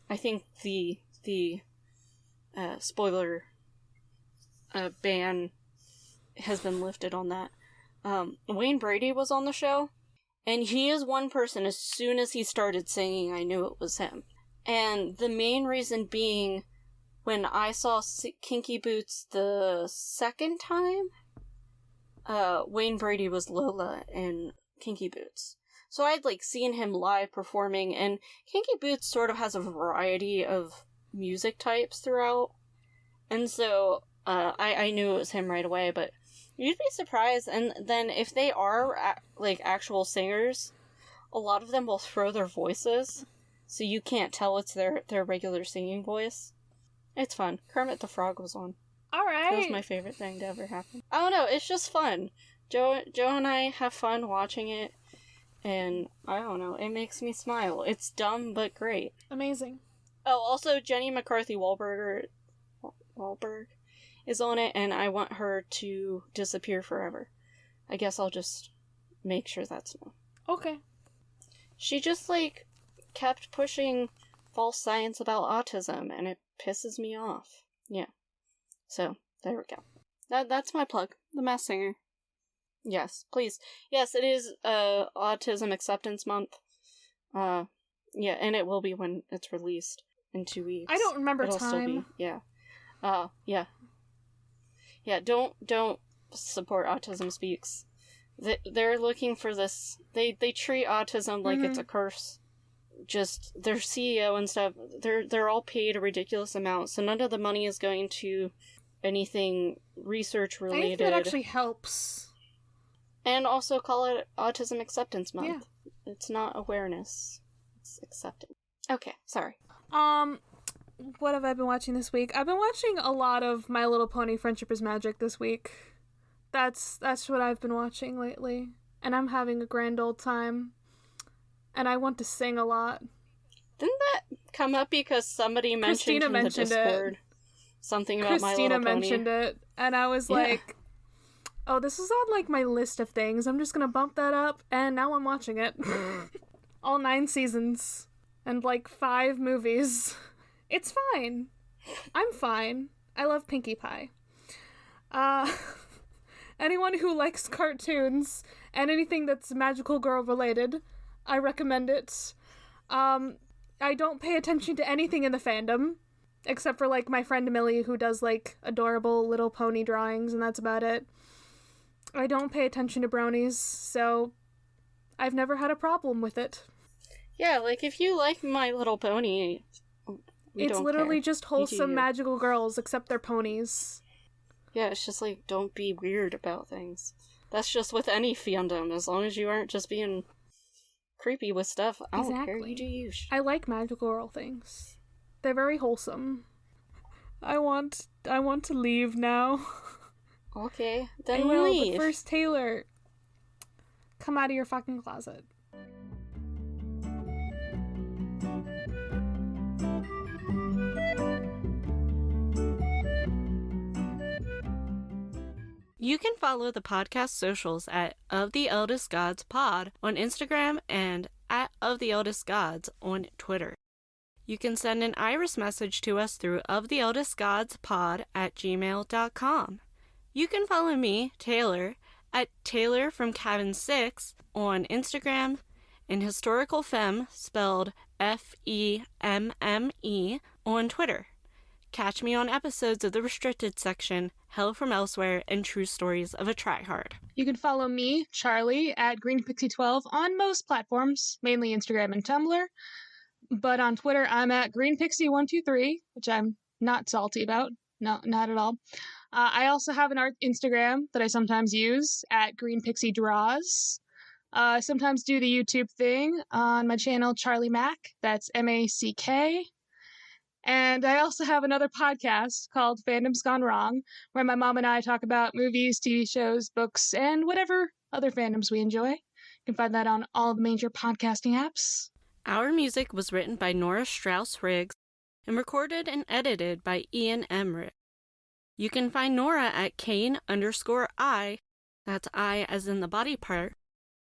I think the spoiler ban has been lifted on that. Wayne Brady was on the show, and he is one person, as soon as he started singing, I knew it was him. And the main reason being, when I saw Kinky Boots the second time, Wayne Brady was Lola in Kinky Boots. So I'd like seen him live performing, and Kinky Boots sort of has a variety of music types throughout. And so I knew it was him right away, but you'd be surprised. And then if they are like actual singers, a lot of them will throw their voices, so you can't tell it's their regular singing voice. It's fun. Kermit the Frog was on. All right. That was my favorite thing to ever happen. I don't know, it's just fun. Joe and I have fun watching it, and I don't know, it makes me smile. It's dumb but great. Amazing. Oh, also Jenny McCarthy Wahlberg is on it, and I want her to disappear forever. I guess I'll just make sure that's known. Okay. She just, like, kept pushing false science about autism, and it pisses me off. Yeah. So, there we go. That's my plug. The Masked Singer. Yes, please. Yes, it is Autism Acceptance Month. Yeah, and it will be when it's released in 2 weeks. I don't remember It'll time. Still be, yeah. Yeah. Yeah, don't support Autism Speaks. They're looking for this. They treat autism like it's a curse. Just their CEO and stuff, they're all paid a ridiculous amount, so none of the money is going to anything research related. I think that actually helps. And also call it Autism Acceptance Month. Yeah. It's not awareness. It's acceptance. Okay, sorry. What have I been watching this week? I've been watching a lot of My Little Pony Friendship is Magic this week. That's what I've been watching lately. And I'm having a grand old time. And I want to sing a lot. Didn't that come up because somebody mentioned in the Discord something about My Little Pony? Christina mentioned it, and I was like, oh, this is on like my list of things. I'm just gonna bump that up, and now I'm watching it. All 9 seasons. And like 5 movies. It's fine. I'm fine. I love Pinkie Pie. Anyone who likes cartoons and anything that's magical girl related, I recommend it. I don't pay attention to anything in the fandom, except for like my friend Millie, who does like adorable little pony drawings, and that's about it. I don't pay attention to bronies, so I've never had a problem with it. Yeah, like if you like My Little Pony, it's literally just wholesome magical girls, except they're ponies. Yeah, it's just like, don't be weird about things. That's just with any fandom, as long as you aren't just being creepy with stuff. I don't care, you do you. I like magical girl things. They're very wholesome. I want to leave now. Okay, then I will, leave. But first, Taylor, come out of your fucking closet. You can follow the podcast socials at Of the Eldest Gods Pod on Instagram and at Of the Eldest Gods on Twitter. You can send an iris message to us through oftheeldestgodspod@gmail.com. You can follow me, Taylor, at Taylor from Cabin 6 on Instagram, and Historical Femme, spelled FEMME, on Twitter. Catch me on episodes of the Restricted Section, Hell from Elsewhere, and True Stories of a Tryhard. You can follow me, Charlie, at GreenPixie12 on most platforms, mainly Instagram and Tumblr. But on Twitter, I'm at GreenPixie123, which I'm not salty about. No, not at all. I also have an art Instagram that I sometimes use at GreenPixieDraws. Sometimes do the YouTube thing on my channel, Charlie Mack. That's MACK. And I also have another podcast called Fandom's Gone Wrong, where my mom and I talk about movies, TV shows, books, and whatever other fandoms we enjoy. You can find that on all the major podcasting apps. Our music was written by Nora Strauss-Riggs and recorded and edited by Ian Emmerich. You can find Nora at Kane_I, that's I as in the body part,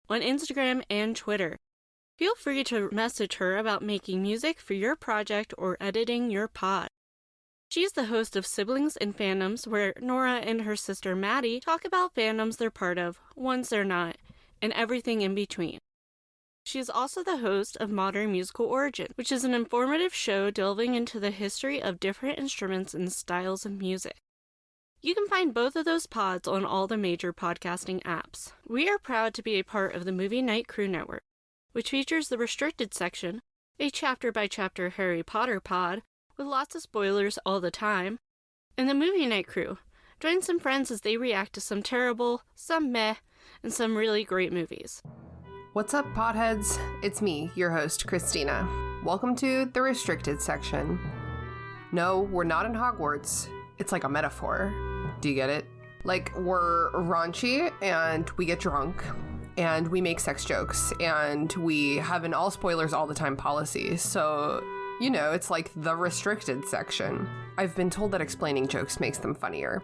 on Instagram and Twitter. Feel free to message her about making music for your project or editing your pod. She's the host of Siblings and Fandoms, where Nora and her sister Maddie talk about fandoms they're part of, ones they're not, and everything in between. She is also the host of Modern Musical Origin, which is an informative show delving into the history of different instruments and styles of music. You can find both of those pods on all the major podcasting apps. We are proud to be a part of the Movie Night Crew Network, which features the Restricted section, a chapter-by-chapter Harry Potter pod with lots of spoilers all the time, and the Movie Night Crew. Join some friends as they react to some terrible, some meh, and some really great movies. What's up, potheads? It's me, your host, Christina. Welcome to the Restricted section. No, we're not in Hogwarts. It's like a metaphor. Do you get it? Like, we're raunchy, and we get drunk, and we make sex jokes, and we have an all spoilers all the time policy, so, you know, it's like the Restricted section. I've been told that explaining jokes makes them funnier.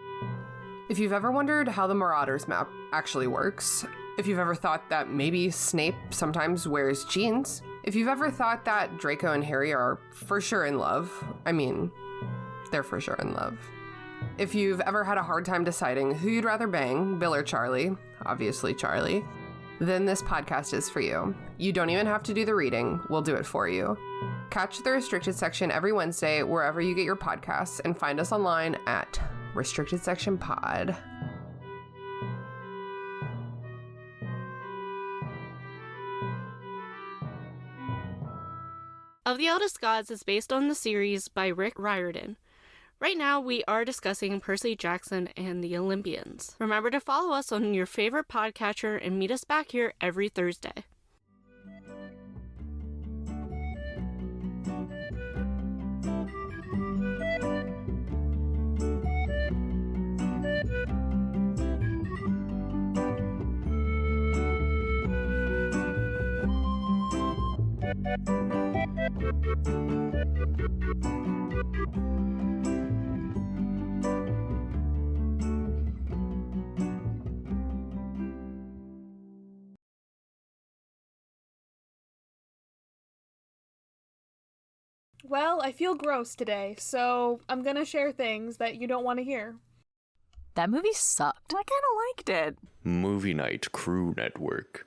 If you've ever wondered how the Marauders map actually works, if you've ever thought that maybe Snape sometimes wears jeans, if you've ever thought that Draco and Harry are for sure in love, I mean, they're for sure in love. If you've ever had a hard time deciding who you'd rather bang, Bill or Charlie, obviously Charlie, then this podcast is for you. You don't even have to do the reading, we'll do it for you. Catch the Restricted section every Wednesday wherever you get your podcasts, and find us online at Restricted Section Pod. Of the Eldest Gods is based on the series by Rick Riordan. Right now, we are discussing Percy Jackson and the Olympians. Remember to follow us on your favorite podcatcher and meet us back here every Thursday. Well, I feel gross today, so I'm gonna share things that you don't want to hear. That movie sucked. I kind of liked it. Movie Night Crew Network.